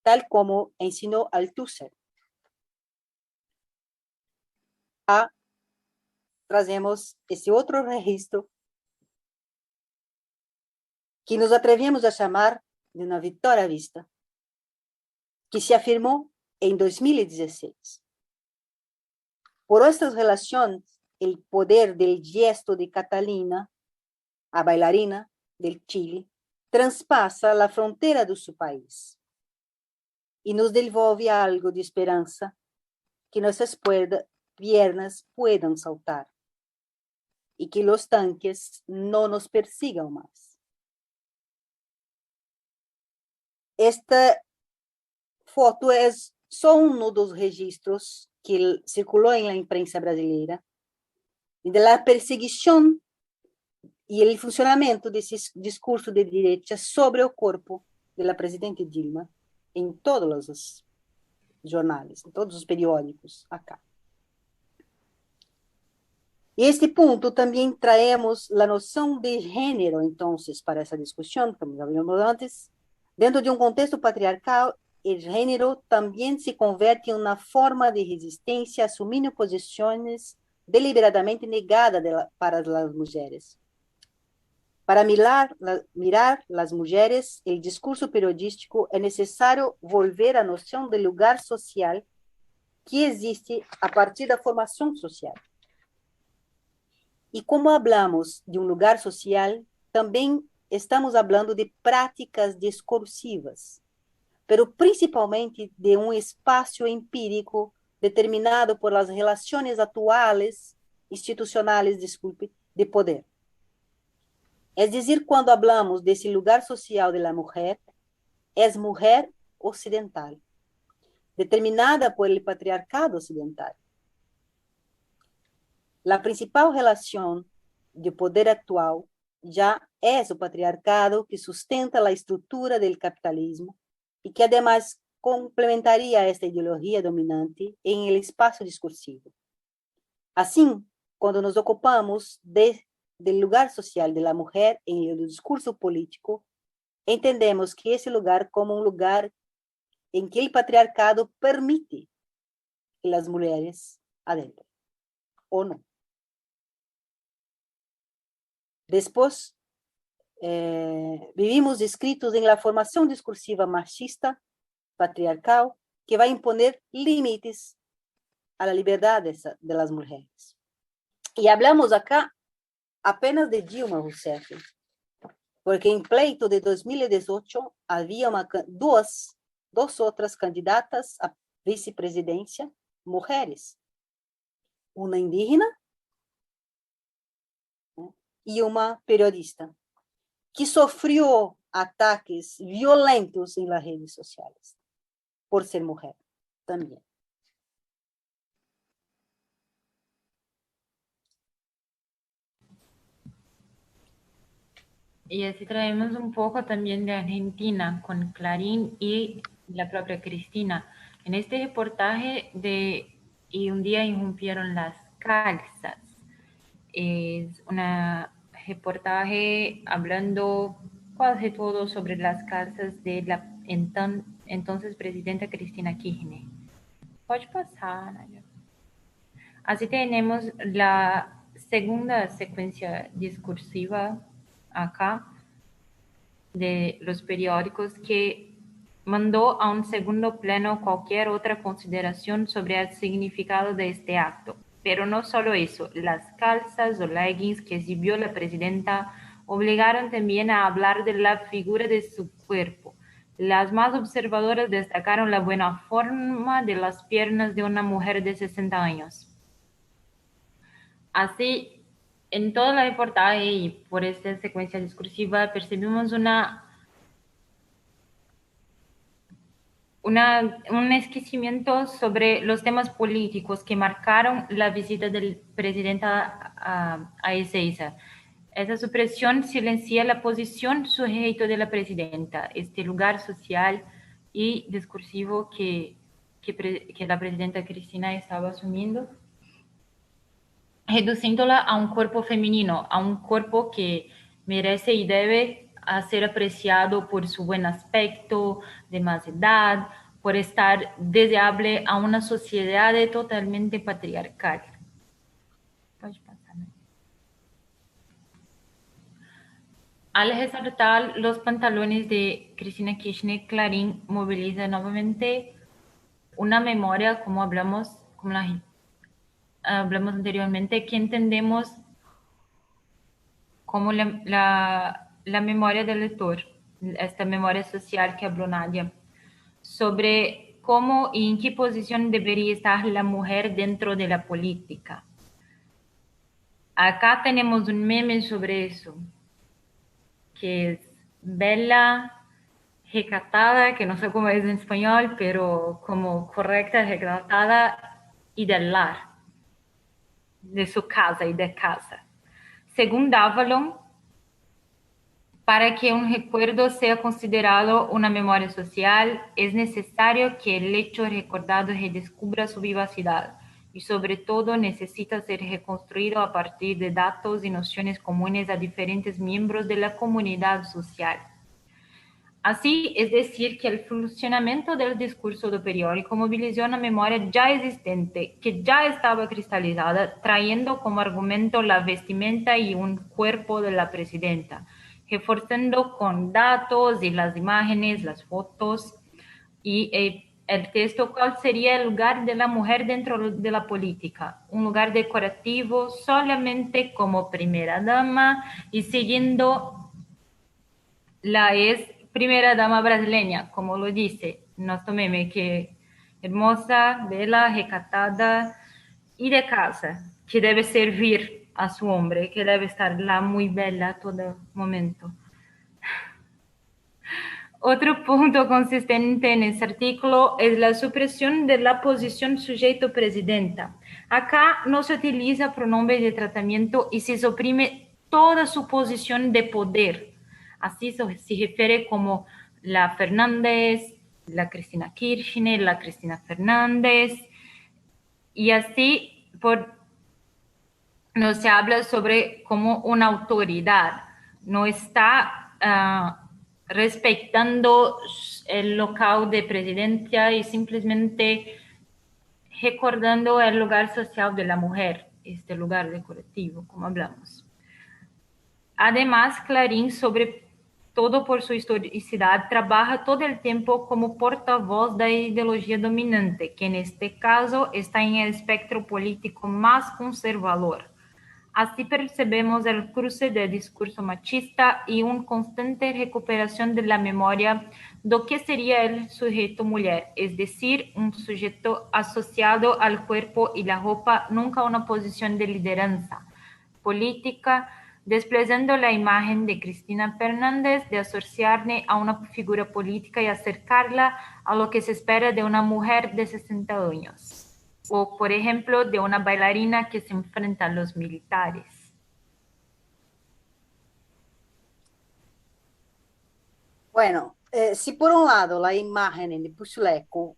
tal como ensinou Althusser. Trazemos esse outro registro que nos atrevemos a chamar de uma vitória à vista, que se afirmou em 2016. Por estas relações, el poder del gesto de Catalina, a bailarina del Chile, traspassa la frontera de su país y nos devolve algo de esperanza que nuestras piernas puedan saltar y que los tanques no nos persigan más. Esta foto es só uno de los registros que circuló en la imprensa brasileira de la perseguição e o funcionamento desse discurso de direita sobre o corpo da presidente Dilma em todos os jornais, em todos os periódicos acá. E este ponto também traemos a noção de gênero, então, para essa discussão, como já vimos antes. Dentro de um contexto patriarcal, o gênero também se converte em uma forma de resistência, assumindo posições deliberadamente negada para as mulheres. Para mirar as mulheres, o discurso periodístico é necessário volver à noção de lugar social que existe a partir da formação social. E como hablamos de um lugar social, também estamos falando de práticas discursivas, pero principalmente de um espaço empírico determinado por las relaciones actuales, institucionales, de poder. Es decir, cuando hablamos de ese lugar social de la mujer, es mujer occidental, determinada por el patriarcado occidental. La principal relación de poder actual ya es el patriarcado que sustenta la estructura del capitalismo y que además complementaría esta ideología dominante en el espacio discursivo. Así, cuando nos ocupamos del lugar social de la mujer en el discurso político, entendemos que ese lugar como un lugar en que el patriarcado permite que las mujeres adentren, o no. Después, vivimos inscritos en la formación discursiva machista, patriarcal, que va a imponer límites a la libertad de las mujeres. Y hablamos acá apenas de Dilma Rousseff, porque en pleito de 2018 había dos otras candidatas a vicepresidencia, mujeres, una indígena y una periodista, que sufrió ataques violentos en las redes sociales por ser mujer también.
Y así traemos un poco también de Argentina con Clarín y la propia Cristina. En este reportaje de Y un día irrumpieron las calzas, es un reportaje hablando casi todo sobre las calzas de la entonces presidenta Cristina Kirchner. Pode passar, Nadia. Así tenemos la segunda secuencia discursiva acá de los periódicos que mandó a un segundo plano cualquier otra consideración sobre el significado de este acto. Pero no solo eso, las calzas o leggings que exhibió la presidenta obligaron también a hablar de la figura de su cuerpo. Las más observadoras destacaron la buena forma de las piernas de una mujer de 60 años. Así, en toda la reportaje y por esta secuencia discursiva percibimos un esquecimiento sobre los temas políticos que marcaron la visita del presidente a Ezeiza. Esa supresión silencia la posición sujeto de la presidenta, este lugar social y discursivo que la presidenta Cristina estaba asumiendo, reduciéndola a un cuerpo femenino, a un cuerpo que merece y debe a ser apreciado por su buen aspecto, de más edad, por estar deseable a una sociedad totalmente patriarcal. Pode passar, né? Al resaltar los pantalones de Cristina Kirchner, Clarín moviliza nuevamente una memoria, como hablamos anteriormente, que entendemos como la memoria del lector, esta memoria social que habló Nadia, sobre cómo y en qué posición debería estar la mujer dentro de la política. Acá tenemos un meme sobre eso, que es bella, recatada, que no sé cómo es en español, pero como correcta, recatada y del lar, de su casa y de casa. Según Davalon, para que un recuerdo sea considerado una memoria social, es necesario que el hecho recordado redescubra su vivacidad y sobre todo necesita ser reconstruido a partir de datos y nociones comunes a diferentes miembros de la comunidad social. Así, es decir, que el funcionamiento del discurso do periódico movilizó una memoria ya existente, que ya estaba cristalizada, trayendo como argumento la vestimenta y un cuerpo de la presidenta, reforzando con datos y las imágenes, las fotos y el texto cuál sería el lugar de la mujer dentro de la política, un lugar decorativo solamente como primera dama y siguiendo la primera dama brasileña, como lo dice nuestro meme, que hermosa, bella, recatada y de casa, que debe servir a su hombre, que debe estar la muy bella a todo momento. Otro punto consistente en este artículo es la supresión de la posición sujeto-presidenta. Acá no se utiliza pronombre de tratamiento y se suprime toda su posición de poder. Así se refiere como la Fernández, la Cristina Kirchner, la Cristina Fernández, y así no se habla sobre como una autoridad, no está respetando el local de presidencia y simplemente recordando el lugar social de la mujer, este lugar de colectivo, como hablamos. Además, Clarín, sobre todo por su historicidad, trabaja todo el tiempo como portavoz de la ideología dominante, que en este caso está en el espectro político más conservador. Así percebemos el cruce del discurso machista y una constante recuperación de la memoria de lo que sería el sujeto mujer, es decir, un sujeto asociado al cuerpo y la ropa, nunca una posición de lideranza política, desplegando la imagen de Cristina Fernández de asociarse a una figura política y acercarla a lo que se espera de una mujer de 60 años. O, por ejemplo, de una bailarina que se enfrenta a los militares.
Bueno, si por un lado la imagen de Puchuleco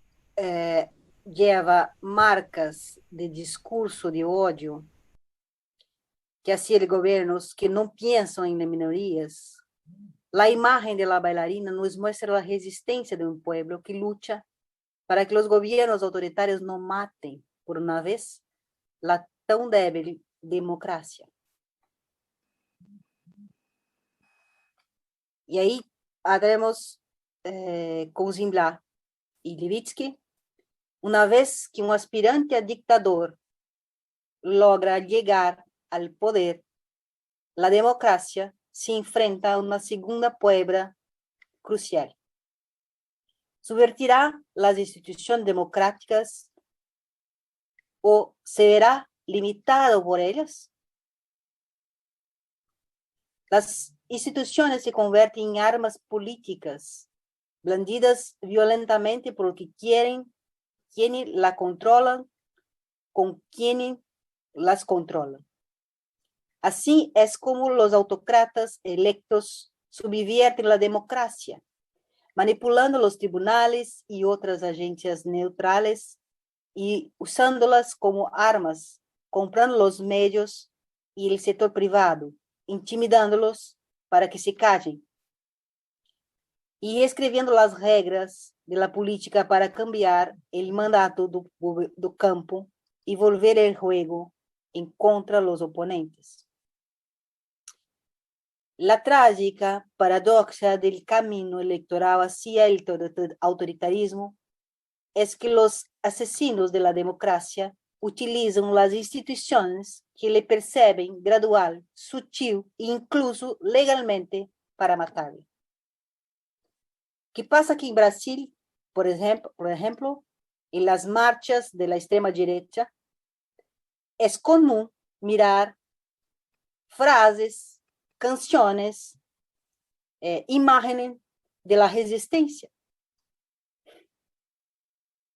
lleva marcas de discurso de odio que hacía de gobiernos que no piensan en las minorías, la imagen de la bailarina nos muestra la resistencia de un pueblo que lucha para que los gobiernos autoritarios no maten, por una vez, la tan débil democracia. Y ahí haremos con Zimbla y Levitsky, una vez que un aspirante a dictador logra llegar al poder, la democracia se enfrenta a una segunda prueba crucial. ¿Subvertirá las instituciones democráticas o se verá limitado por ellas? Las instituciones se convierten en armas políticas, blandidas violentamente por quienes la controlan, con quienes las controlan. Así es como los autócratas electos subvierten la democracia, manipulando los tribunales y otras agencias neutrales y usándolas como armas, comprando los medios y el sector privado, intimidándolos para que se callen y escribiendo las reglas de la política para cambiar el mandato do campo y volver el juego en contra de los oponentes. La trágica paradoja del camino electoral hacia el autoritarismo es que los asesinos de la democracia utilizan las instituciones que le perciben gradual, sutil e incluso legalmente para matarle. ¿Qué pasa aquí en Brasil, por ejemplo, en las marchas de la extrema derecha? Es común mirar frases, canciones, imágenes de la resistencia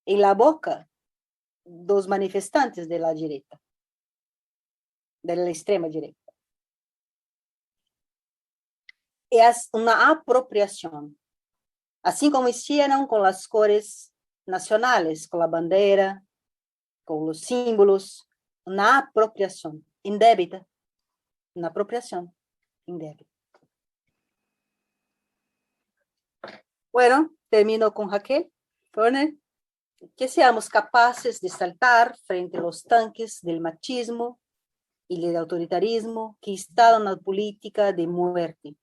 en la boca de los manifestantes de la derecha, de la extrema derecha. Es una apropiación, así como hicieron con las cores nacionales, con la bandera, con los símbolos, una apropiación indébita, una apropiación indébita. Bueno, termino con Raquel. Que seamos capaces de saltar frente a los tanques del machismo y del autoritarismo que instalan la política de muerte,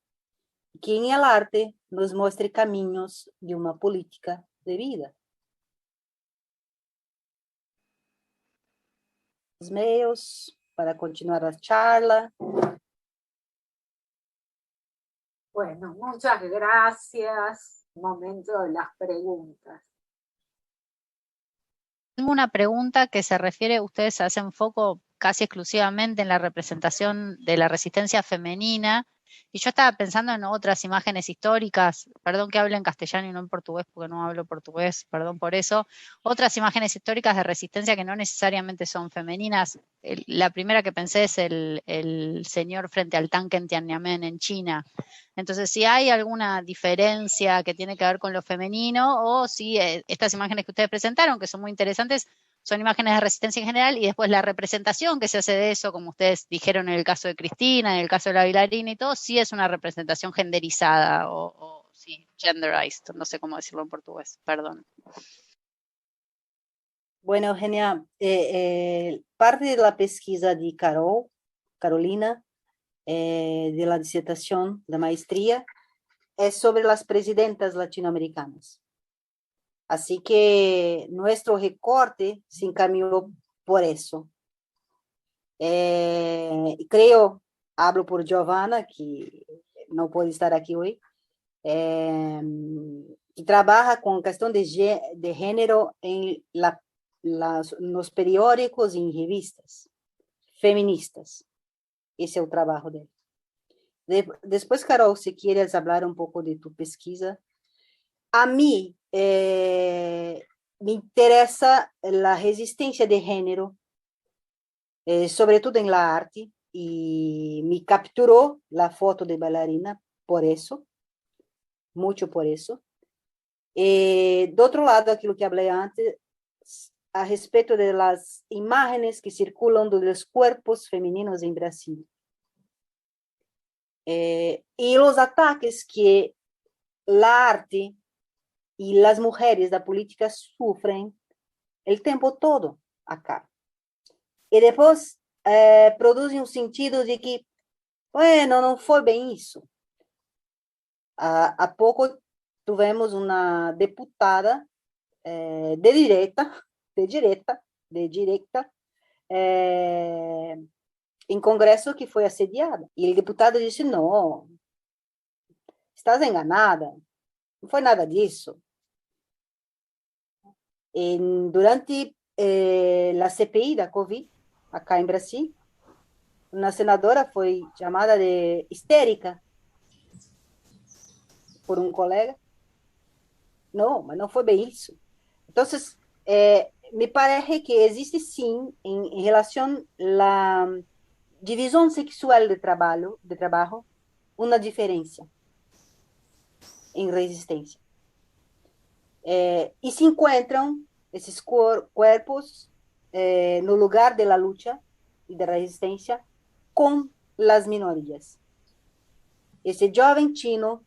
y que en el arte nos muestre caminos de una política de vida. Los medios para continuar la charla.
Bueno, muchas gracias. Momento de las preguntas.
Tengo una pregunta que se refiere, ustedes hacen foco casi exclusivamente en la representación de la resistencia femenina. Y yo estaba pensando en otras imágenes históricas, perdón que hable en castellano y no en portugués porque no hablo portugués, perdón por eso, otras imágenes históricas de resistencia que no necesariamente son femeninas. La primera que pensé es el señor frente al tanque en Tiananmen en China. Entonces, si hay alguna diferencia que tiene que ver con lo femenino o si estas imágenes que ustedes presentaron, que son muy interesantes, son imágenes de resistencia en general y después la representación que se hace de eso, como ustedes dijeron en el caso de Cristina, en el caso de la bailarina y todo, sí es una representación genderizada o sí, genderized, no sé cómo decirlo en portugués, perdón.
Bueno, Eugenia, parte de la pesquisa de Carolina, de la disertación de maestría, es sobre las presidentas latinoamericanas. Así que nuestro recorte se encaminó por eso. Creo, hablo por Giovanna, que no puede estar aquí hoy, que trabaja con cuestión de género en los periódicos y en revistas feministas. Ese es el trabajo de él. Después, Carol, si quieres hablar un poco de tu pesquisa. A mí me interesa la resistencia de género, sobre todo en la arte, y me capturó la foto de bailarina por eso, mucho por eso. De otro lado, aquilo que hablé antes, a respecto de las imágenes que circulan de los cuerpos femeninos en Brasil. Y los ataques que la arte y las mujeres da política sufren el tiempo todo acá. E depois produzem um sentido de que, bueno, não foi bem isso. Há pouco tivemos uma deputada de direita, em congresso que foi assediada. E o deputado disse, não, estás enganada, não foi nada disso. Durante a CPI da Covid, acá em Brasil, uma senadora foi chamada de histérica por um colega. Não, mas não foi bem isso. Então, me parece que existe sim, em relação à divisão sexual de trabalho, uma diferença em resistência. E se encontram esses corpos no lugar de la lucha e da resistência com as minorias. Esse jovem chino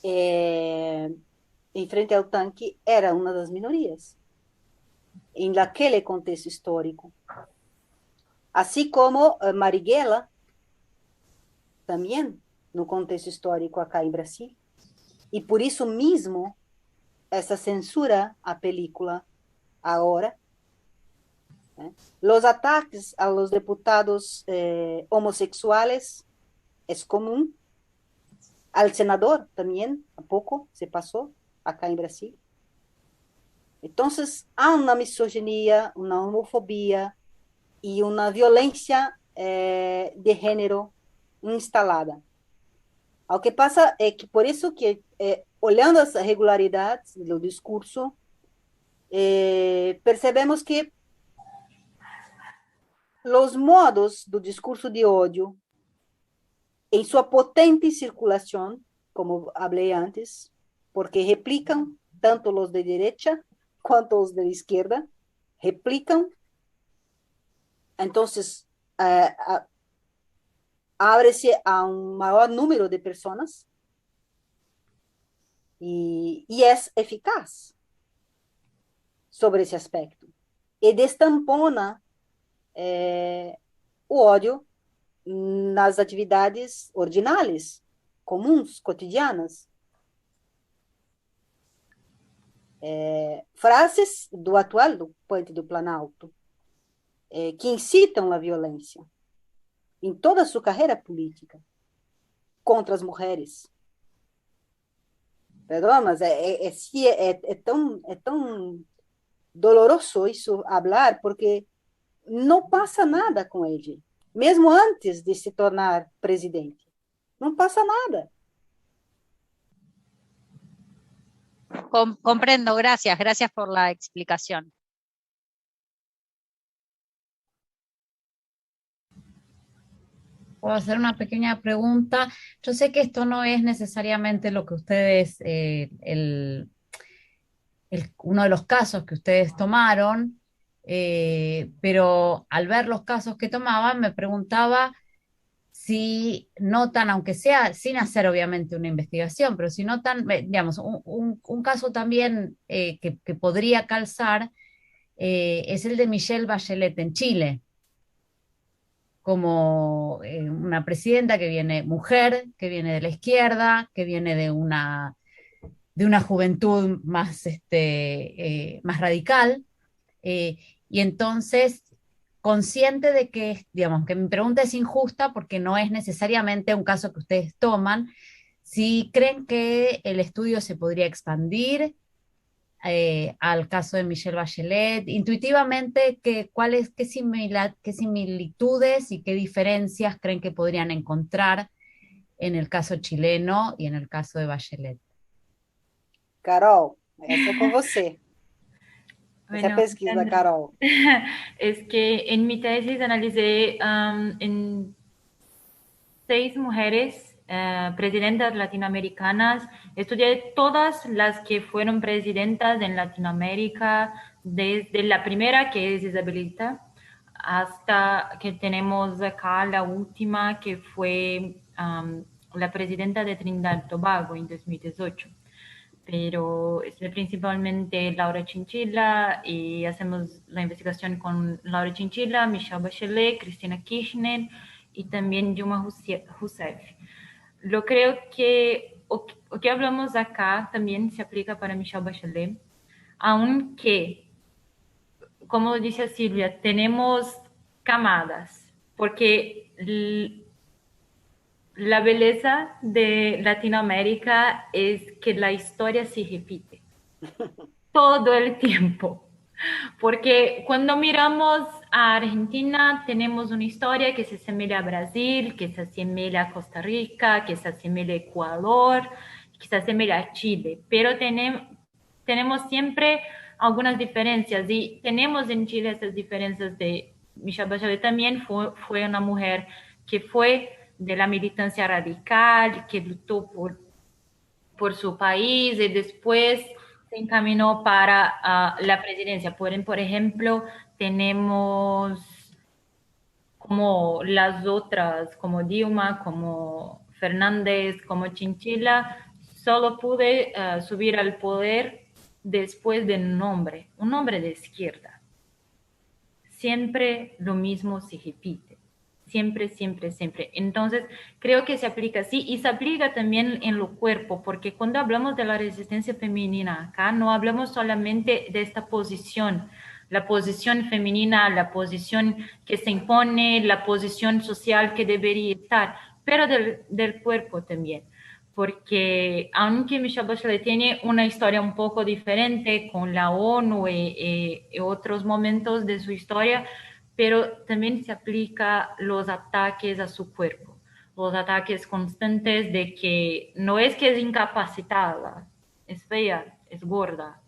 em frente ao tanque era uma das minorias em aquele contexto histórico. Assim como Marighella, também no contexto histórico acá em Brasil. E por isso mesmo, essa censura à película agora. Los ataques a los deputados homosexuales es común. Al senador también, a poco se pasó acá en Brasil. Entonces, hay una misoginia, una homofobia y una violencia de género instalada. Lo que pasa es que por eso que, olhando as regularidades do discurso, percebemos que os modos do discurso de ódio, em sua potente circulação, como falei antes, porque replicam tanto os de direita quanto os de esquerda, replicam. Então, abre-se a um maior número de pessoas e é eficaz sobre esse aspecto. E destampona o ódio nas atividades ordinárias, comuns, cotidianas. Frases do atual do Puente do Planalto que incitam a violência em toda a sua carreira política contra as mulheres. Perdão, mas é tão doloroso isso falar, porque não passa nada com ele, mesmo antes de se tornar presidente. Não passa nada.
Comprendo, gracias por la explicación.
Puedo hacer una pequeña pregunta. Yo sé que esto no es necesariamente lo que ustedes, uno de los casos que ustedes tomaron, pero al ver los casos que tomaban, me preguntaba si notan, aunque sea sin hacer obviamente una investigación, pero si notan, digamos, un caso también que podría calzar es el de Michelle Bachelet en Chile, como una presidenta que viene mujer, que viene de la izquierda, que viene de una juventud más, más radical, eh, y entonces consciente de que, digamos, que mi pregunta es injusta porque no es necesariamente un caso que ustedes toman, si creen que el estudio se podría expandir al caso de Michelle Bachelet, intuitivamente, qué similitudes y qué diferencias creen que podrían encontrar en el caso chileno y en el caso de Bachelet.
Carol, essa é com você. Essa
Bueno,
pesquisa, Carol.
es que en mi tesis analicé en 6 mujeres presidentas latinoamericanas. Estudié todas las que fueron presidentas en Latinoamérica, desde la primera, que es Isabelita, hasta que tenemos acá la última, que fue la presidenta de Trinidad y Tobago en 2018. Pero es principalmente Laura Chinchilla, y hacemos la investigación con Laura Chinchilla, Michelle Bachelet, Cristina Kirchner y también Dilma Rousseff. Lo creo que o que hablamos acá también se aplica para Michelle Bachelet, aunque, como dice Silvia, tenemos camadas, porque la belleza de Latinoamérica es que la historia se repite todo el tiempo. Porque cuando miramos a Argentina, tenemos una historia que se asemeja a Brasil, que se asemeja a Costa Rica, que se asemeja a Ecuador, que se asemeja a Chile, pero tenemos siempre algunas diferencias, y tenemos en Chile esas diferencias. De Michelle Bachelet también fue una mujer que fue de la militancia radical, que luchó por su país y después se encaminó para la presidencia. Por ejemplo, tenemos como las otras, como Dilma, como Fernández, como Chinchilla, solo pude subir al poder después de un hombre de izquierda. Siempre lo mismo se repite. Siempre, siempre, siempre. Entonces, creo que se aplica así, y se aplica también en lo cuerpo, porque cuando hablamos de la resistencia femenina acá, no hablamos solamente de esta posición, la posición femenina, la posición que se impone, la posición social que debería estar, pero del cuerpo también. Porque aunque Michelle Bachelet tiene una historia un poco diferente con la ONU y otros momentos de su historia, pero también se aplica los ataques a su cuerpo, los ataques constantes de que no es que es incapacitada, es fea, es gorda,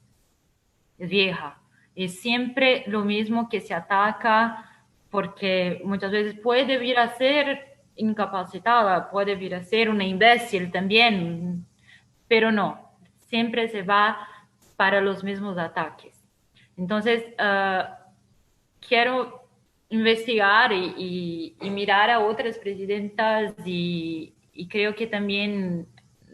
es vieja. Es siempre lo mismo que se ataca, porque muchas veces puede vir a ser incapacitada, puede vir a ser una imbécil también, pero no, siempre se va para los mismos ataques. Entonces, quiero investigar y mirar a otras presidentas, y creo que también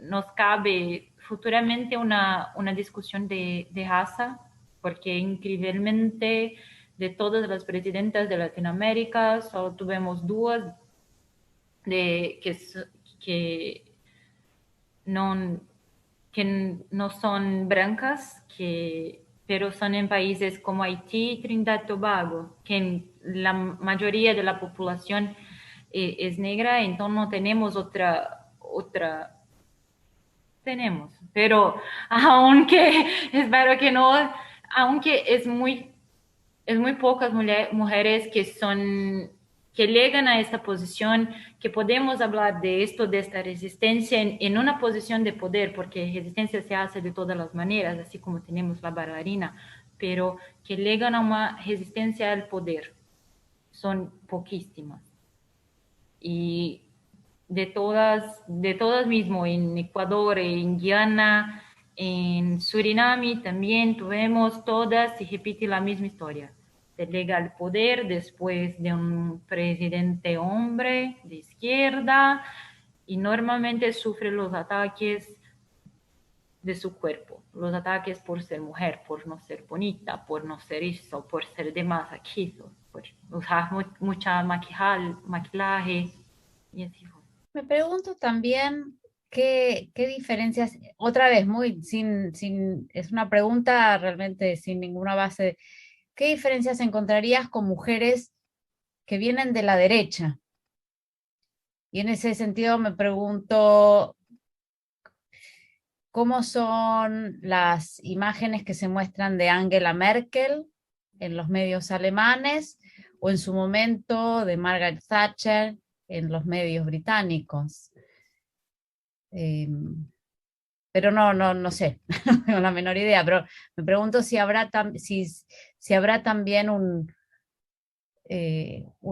nos cabe futuramente una discusión de raza, porque increíblemente de todas las presidentas de Latinoamérica solo tuvimos dos que no, que no son blancas, pero son en países como Haití y Trinidad y Tobago, que la mayoría de la población es negra. Entonces no tenemos otra, tenemos, pero aunque espero que no, aunque es muy es muy pocas mujeres que llegan a esta posición, que podemos hablar de esto, de esta resistencia en una posición de poder, porque resistencia se hace de todas las maneras, así como tenemos la bailarina, pero que llegan a una resistencia al poder. Son poquísimas. Y de todas mismo, en Ecuador, en Guyana, en Surinam también tuvimos todas, se repite la misma historia. Se llega al poder después de un presidente hombre de izquierda y normalmente sufre los ataques de su cuerpo, los ataques por ser mujer, por no ser bonita, por no ser eso, por ser de más aquello, por usar mucha maquillaje y así fue.
Me pregunto también qué diferencias, otra vez, es una pregunta realmente sin ninguna base. ¿Qué diferencias encontrarías con mujeres que vienen de la derecha? Y en ese sentido me pregunto, ¿cómo son las imágenes que se muestran de Angela Merkel en los medios alemanes o en su momento de Margaret Thatcher en los medios británicos? Pero no sé, no tengo la menor idea, pero me pregunto si habrá, si habrá también un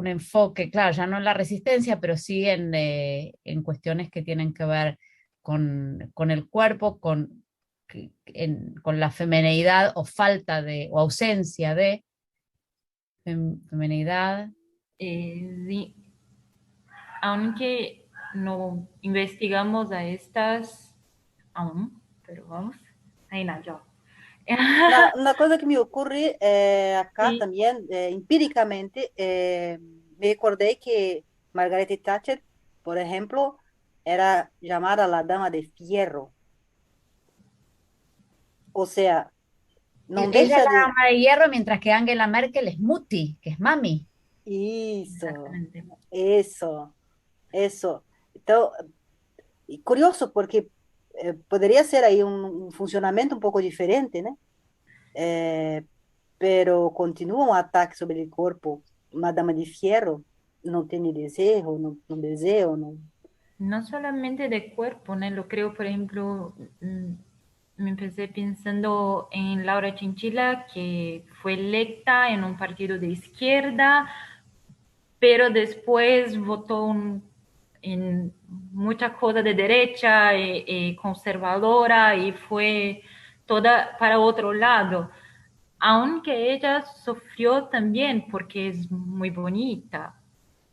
enfoque, claro, ya no en la resistencia, pero sí en cuestiones que tienen que ver con el cuerpo, con la femineidad o falta de, o ausencia de femineidad.
Sí, aunque no investigamos a estas aún, pero vamos, ahí nada, yo.
Una cosa que me ocurre acá
Sí,
también, empíricamente, me acordé que Margaret Thatcher, por ejemplo, era llamada la Dama de Fierro. O sea, no
Ella es
deja
la
de...
dama de hierro, mientras que Angela Merkel es Mutti, que es mami.
Eso,
exactamente.
eso, eso. Entonces, y curioso porque podría ser ahí un funcionamiento un poco diferente, ¿no? Eh, pero continua un ataque sobre el cuerpo. Una dama de fierro no tiene deseo, no deseo, no.
No solamente de cuerpo, ¿no? Lo creo, por ejemplo, me empecé pensando en Laura Chinchilla, que fue electa en un partido de izquierda, pero después votó en mucha cosa de derecha y conservadora y fue toda para otro lado. Aunque ella sufrió también porque es muy bonita,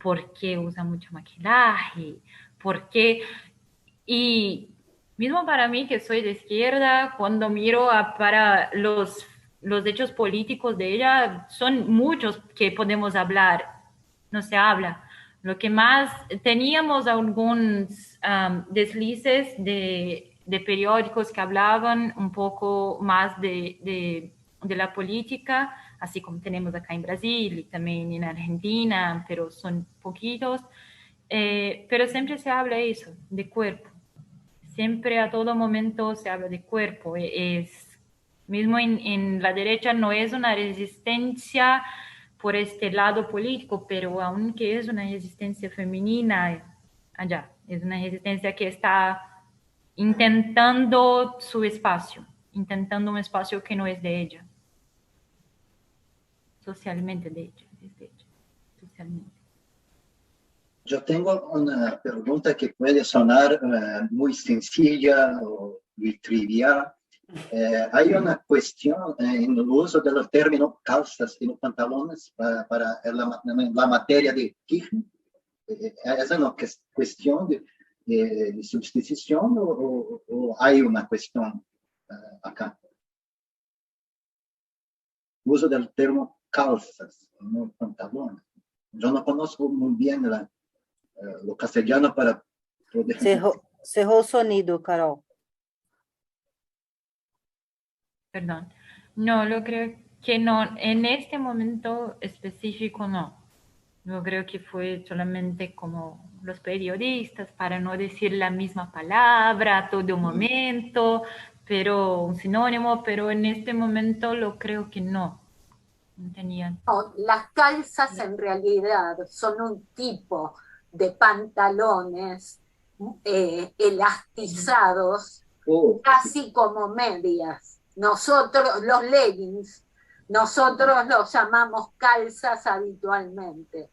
porque usa mucho maquillaje, porque... Y mismo para mí, que soy de izquierda, cuando miro para los hechos políticos de ella, son muchos que podemos hablar, no se habla. Lo que más teníamos algunos deslices de periódicos que hablaban un poco más de la política, así como tenemos acá en Brasil y también en Argentina, pero son poquitos. Pero siempre se habla eso, de cuerpo. Siempre a todo momento se habla de cuerpo. Mismo en la derecha no es una resistencia por este lado político, pero aunque es una resistencia femenina allá, es una resistencia que está intentando su espacio, intentando un espacio que no es de ella, socialmente de ella, es de ella, socialmente.
Yo tengo una pregunta que puede sonar muy sencilla o muy trivial. Hay una cuestión en el uso de los términos calzas y los pantalones para la materia de Kirchner. ¿Es una cuestión de sustitución o hay una cuestión acá? Uso del término calzas, no pantalones. Yo no conozco muy bien lo castellano para poder...
Cerró el sonido, Carol.
Perdón. No, lo creo que no. En este momento específico no. Yo creo que fue solamente como los periodistas para no decir la misma palabra a todo momento, pero un sinónimo, pero en este momento lo creo que no. no tenía.
No, las calzas en realidad son un tipo de pantalones elastizados, casi como medias. Nosotros, los leggings, nosotros los llamamos calzas habitualmente.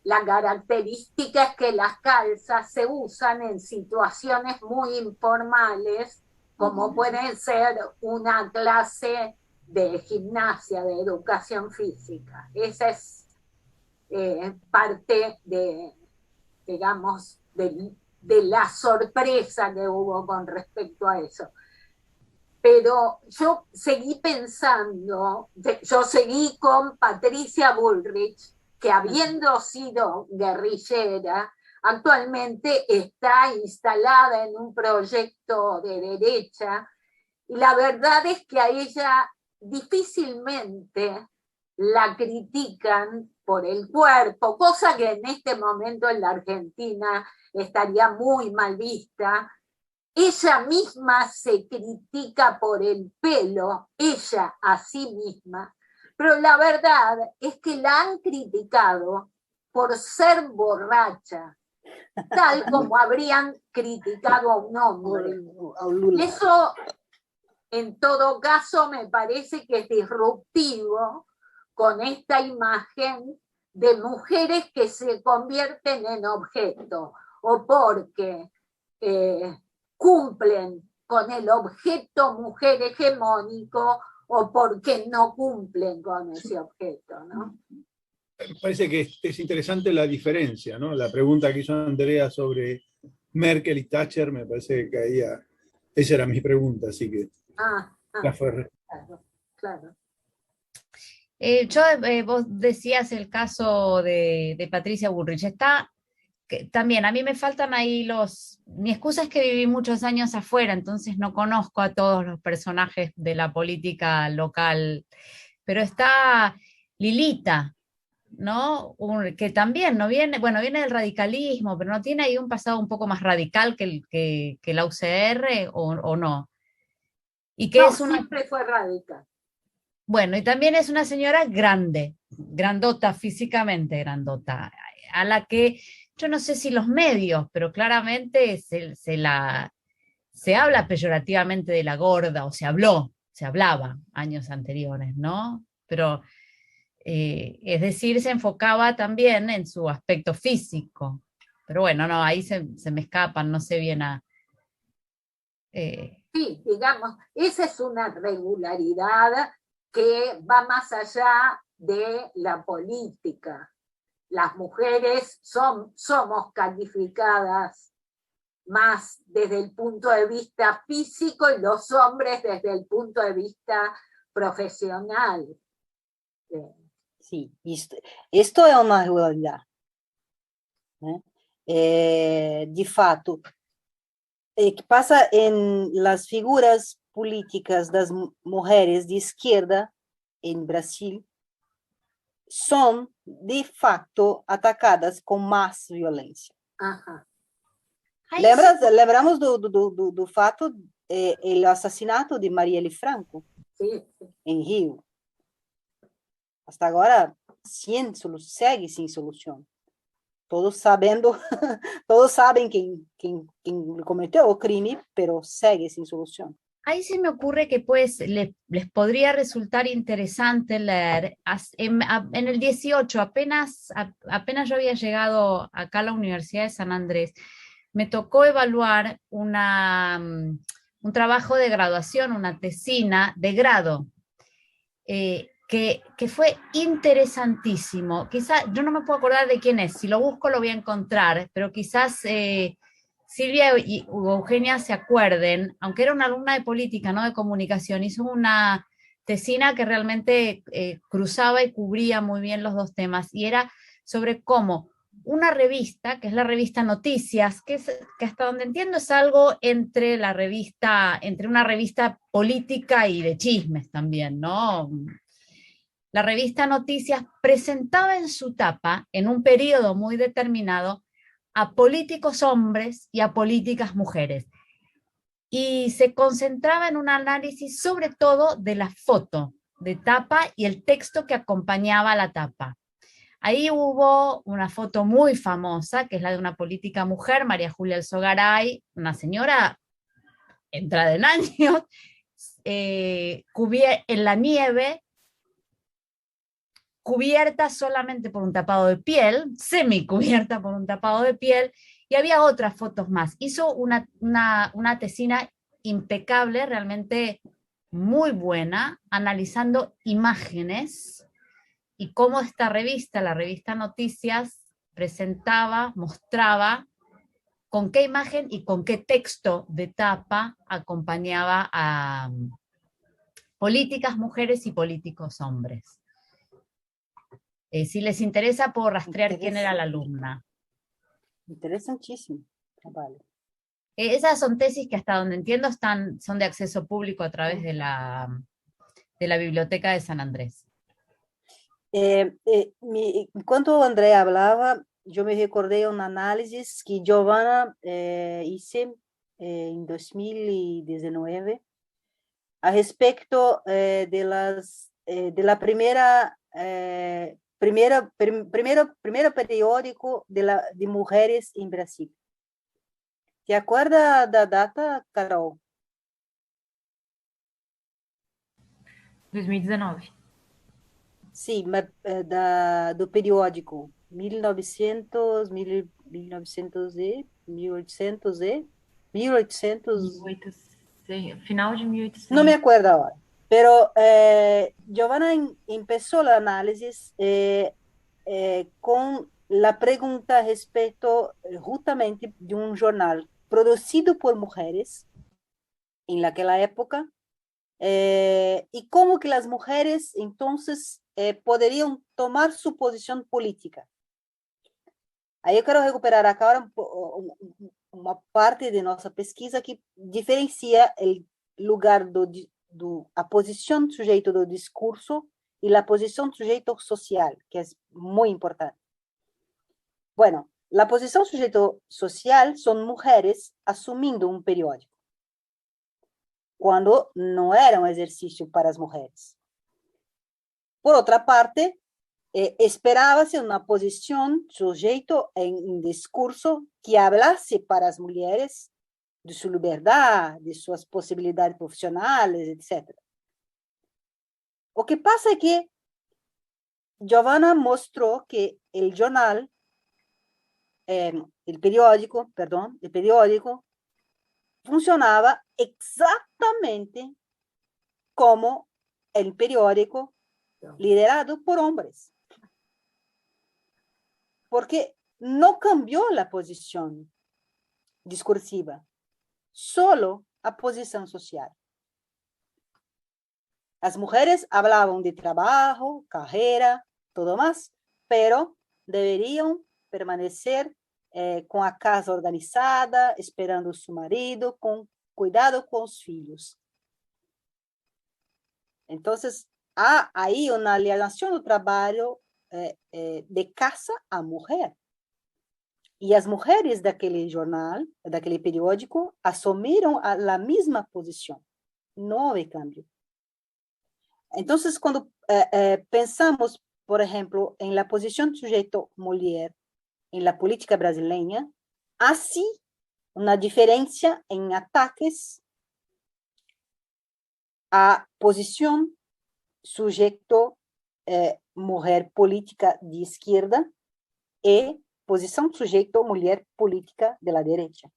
La característica es que las calzas se usan en situaciones muy informales, como puede ser una clase de gimnasia, de educación física. Esa es parte de, digamos, de la sorpresa que hubo con respecto a eso. Pero yo seguí pensando, yo seguí con Patricia Bullrich, que habiendo sido guerrillera, actualmente está instalada en un proyecto de derecha, y la verdad es que a ella difícilmente la critican por el cuerpo, cosa que en este momento en la Argentina estaría muy mal vista. Ella misma se critica por el pelo, ella a sí misma, pero la verdad es que la han criticado por ser borracha, tal como habrían criticado a un hombre. Eso, en todo caso, me parece que es disruptivo con esta imagen de mujeres que se convierten en objeto, o porque cumplen con el objeto mujer hegemónico o porque no cumplen con ese objeto, ¿no?
Me parece que es interesante la diferencia, ¿no? La pregunta que hizo Andrea sobre Merkel y Thatcher, me parece que caía, esa era mi pregunta, así que ya fue.
Claro, claro.
Vos decías el caso de Patricia Bullrich. Está que también a mí me faltan ahí mi excusa es que viví muchos años afuera, entonces no conozco a todos los personajes de la política local, pero está Lilita, ¿no? Que también no viene, bueno, viene del radicalismo, pero no tiene ahí un pasado un poco más radical que la UCR o no. Y que
no,
es una...
siempre fue radical.
Bueno, y también es una señora grande, grandota, físicamente grandota, a la que yo no sé si los medios, pero claramente se habla peyorativamente de la gorda, o se hablaba años anteriores, ¿no? Pero, es decir, se enfocaba también en su aspecto físico. Pero bueno, no, ahí se me escapan, no sé bien a...
Sí, digamos, esa es una regularidad que va más allá de la política. Las mujeres somos calificadas más desde el punto de vista físico y los hombres desde el punto de vista profesional.
Sí, isto é uma realidade, né? De fato, que pasa en las figuras políticas das mujeres de izquierda en Brasil son de facto atacadas com mais violência.
Ajá.
Lembramos do fato, o assassinato de Marielle Franco,
Sí.
em Rio. Hasta agora, segue sem solução. Todos saben quién cometió el crimen, pero sigue sin solución.
Ahí se me ocurre que pues les podría resultar interesante leer, en el 18, apenas yo había llegado acá a la Universidad de San Andrés, me tocó evaluar un trabajo de graduación, una tesina de grado, que fue interesantísimo. Quizás, yo no me puedo acordar de quién es, si lo busco lo voy a encontrar, pero quizás Silvia y Eugenia se acuerden, aunque era una alumna de política, no de comunicación, hizo una tesina que realmente cruzaba y cubría muy bien los dos temas, y era sobre cómo una revista, que es la revista Noticias, que hasta donde entiendo es algo entre una revista política y de chismes también, ¿no? La revista Noticias presentaba en su tapa, en un periodo muy determinado, a políticos hombres y a políticas mujeres. Y se concentraba en un análisis sobre todo de la foto, de tapa y el texto que acompañaba la tapa. Ahí hubo una foto muy famosa, que es la de una política mujer, María Julia Alzogaray, una señora entrada en años, en la nieve, cubierta solamente por un tapado de piel, semicubierta por un tapado de piel, y había otras fotos más. Hizo una tesina impecable, realmente muy buena, analizando imágenes y cómo esta revista, la revista Noticias, presentaba, mostraba con qué imagen y con qué texto de tapa acompañaba a políticas mujeres y políticos hombres. Si les interesa, puedo rastrear quién era la alumna.
Interesantísimo. Vale.
Esas son tesis que hasta donde entiendo son de acceso público a través de la Biblioteca de San Andrés.
Enquanto André hablaba, yo me recordé un análisis que Giovanna hice en 2019 a respecto de la primera periódico de mujeres en Brasil. ¿Te acuerdas da data, Carol?
2019.
Sim, do periódico 1800
final de 1800.
No me acuerdo ahora, pero Giovanna empezó el análisis con la pregunta respecto justamente de un jornal producido por mujeres en aquella época, y cómo que las mujeres entonces podrían tomar su posición política. Aí eu quero recuperar agora uma parte de nossa pesquisa que diferencia o lugar a posição do sujeito do discurso e a posição do sujeito social, que é muito importante. Bueno, a posição do sujeito social são mulheres assumindo um periódico, quando não era um exercício para as mulheres. Por outra parte, esperaba-se una posición sujeto en un discurso que hablase para las mujeres de su libertad, de sus posibilidades profesionales, etc. Lo que pasa es que Giovanna mostró que el jornal, el periódico funcionaba exactamente como el periódico liderado por hombres. Porque no cambió la posición discursiva, solo a posición social. Las mujeres hablaban de trabajo, carrera, todo más, pero deberían permanecer con la casa organizada, esperando a su marido, con cuidado con los hijos. Entonces, há aí uma alienação do trabalho de casa à mulher. E as mulheres daquele jornal, daquele periódico, assumiram a mesma posição. Não houve câmbio. Então, quando pensamos, por exemplo, em la posição do sujeito mulher em la política brasileira, há sim uma diferença em ataques à posição sujeito mulher política de esquerda e posição sujeito mulher política de la derecha.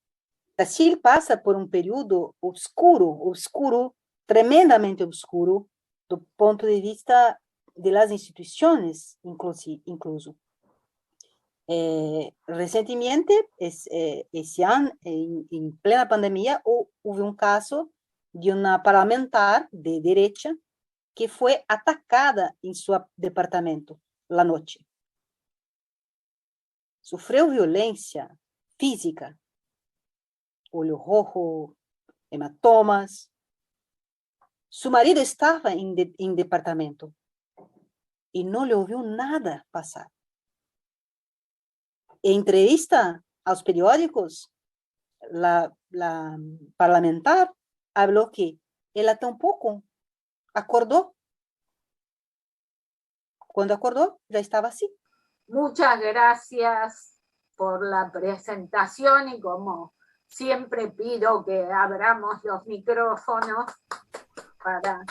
Brasil passa por um período obscuro, tremendamente obscuro, do ponto de vista das instituições, incluso. Recentemente, esse ano, em plena pandemia, houve um caso de uma parlamentar de derecha que foi atacada em seu departamento la noite. Sofreu violência física, olho rojo, hematomas. Seu marido estava em departamento e não lhe ouviu nada passar. Em entrevista aos periódicos, a parlamentar falou que ela tampouco acordou cuando acordó, ya estaba así.
Muchas gracias por la presentación y como siempre pido que abramos los micrófonos para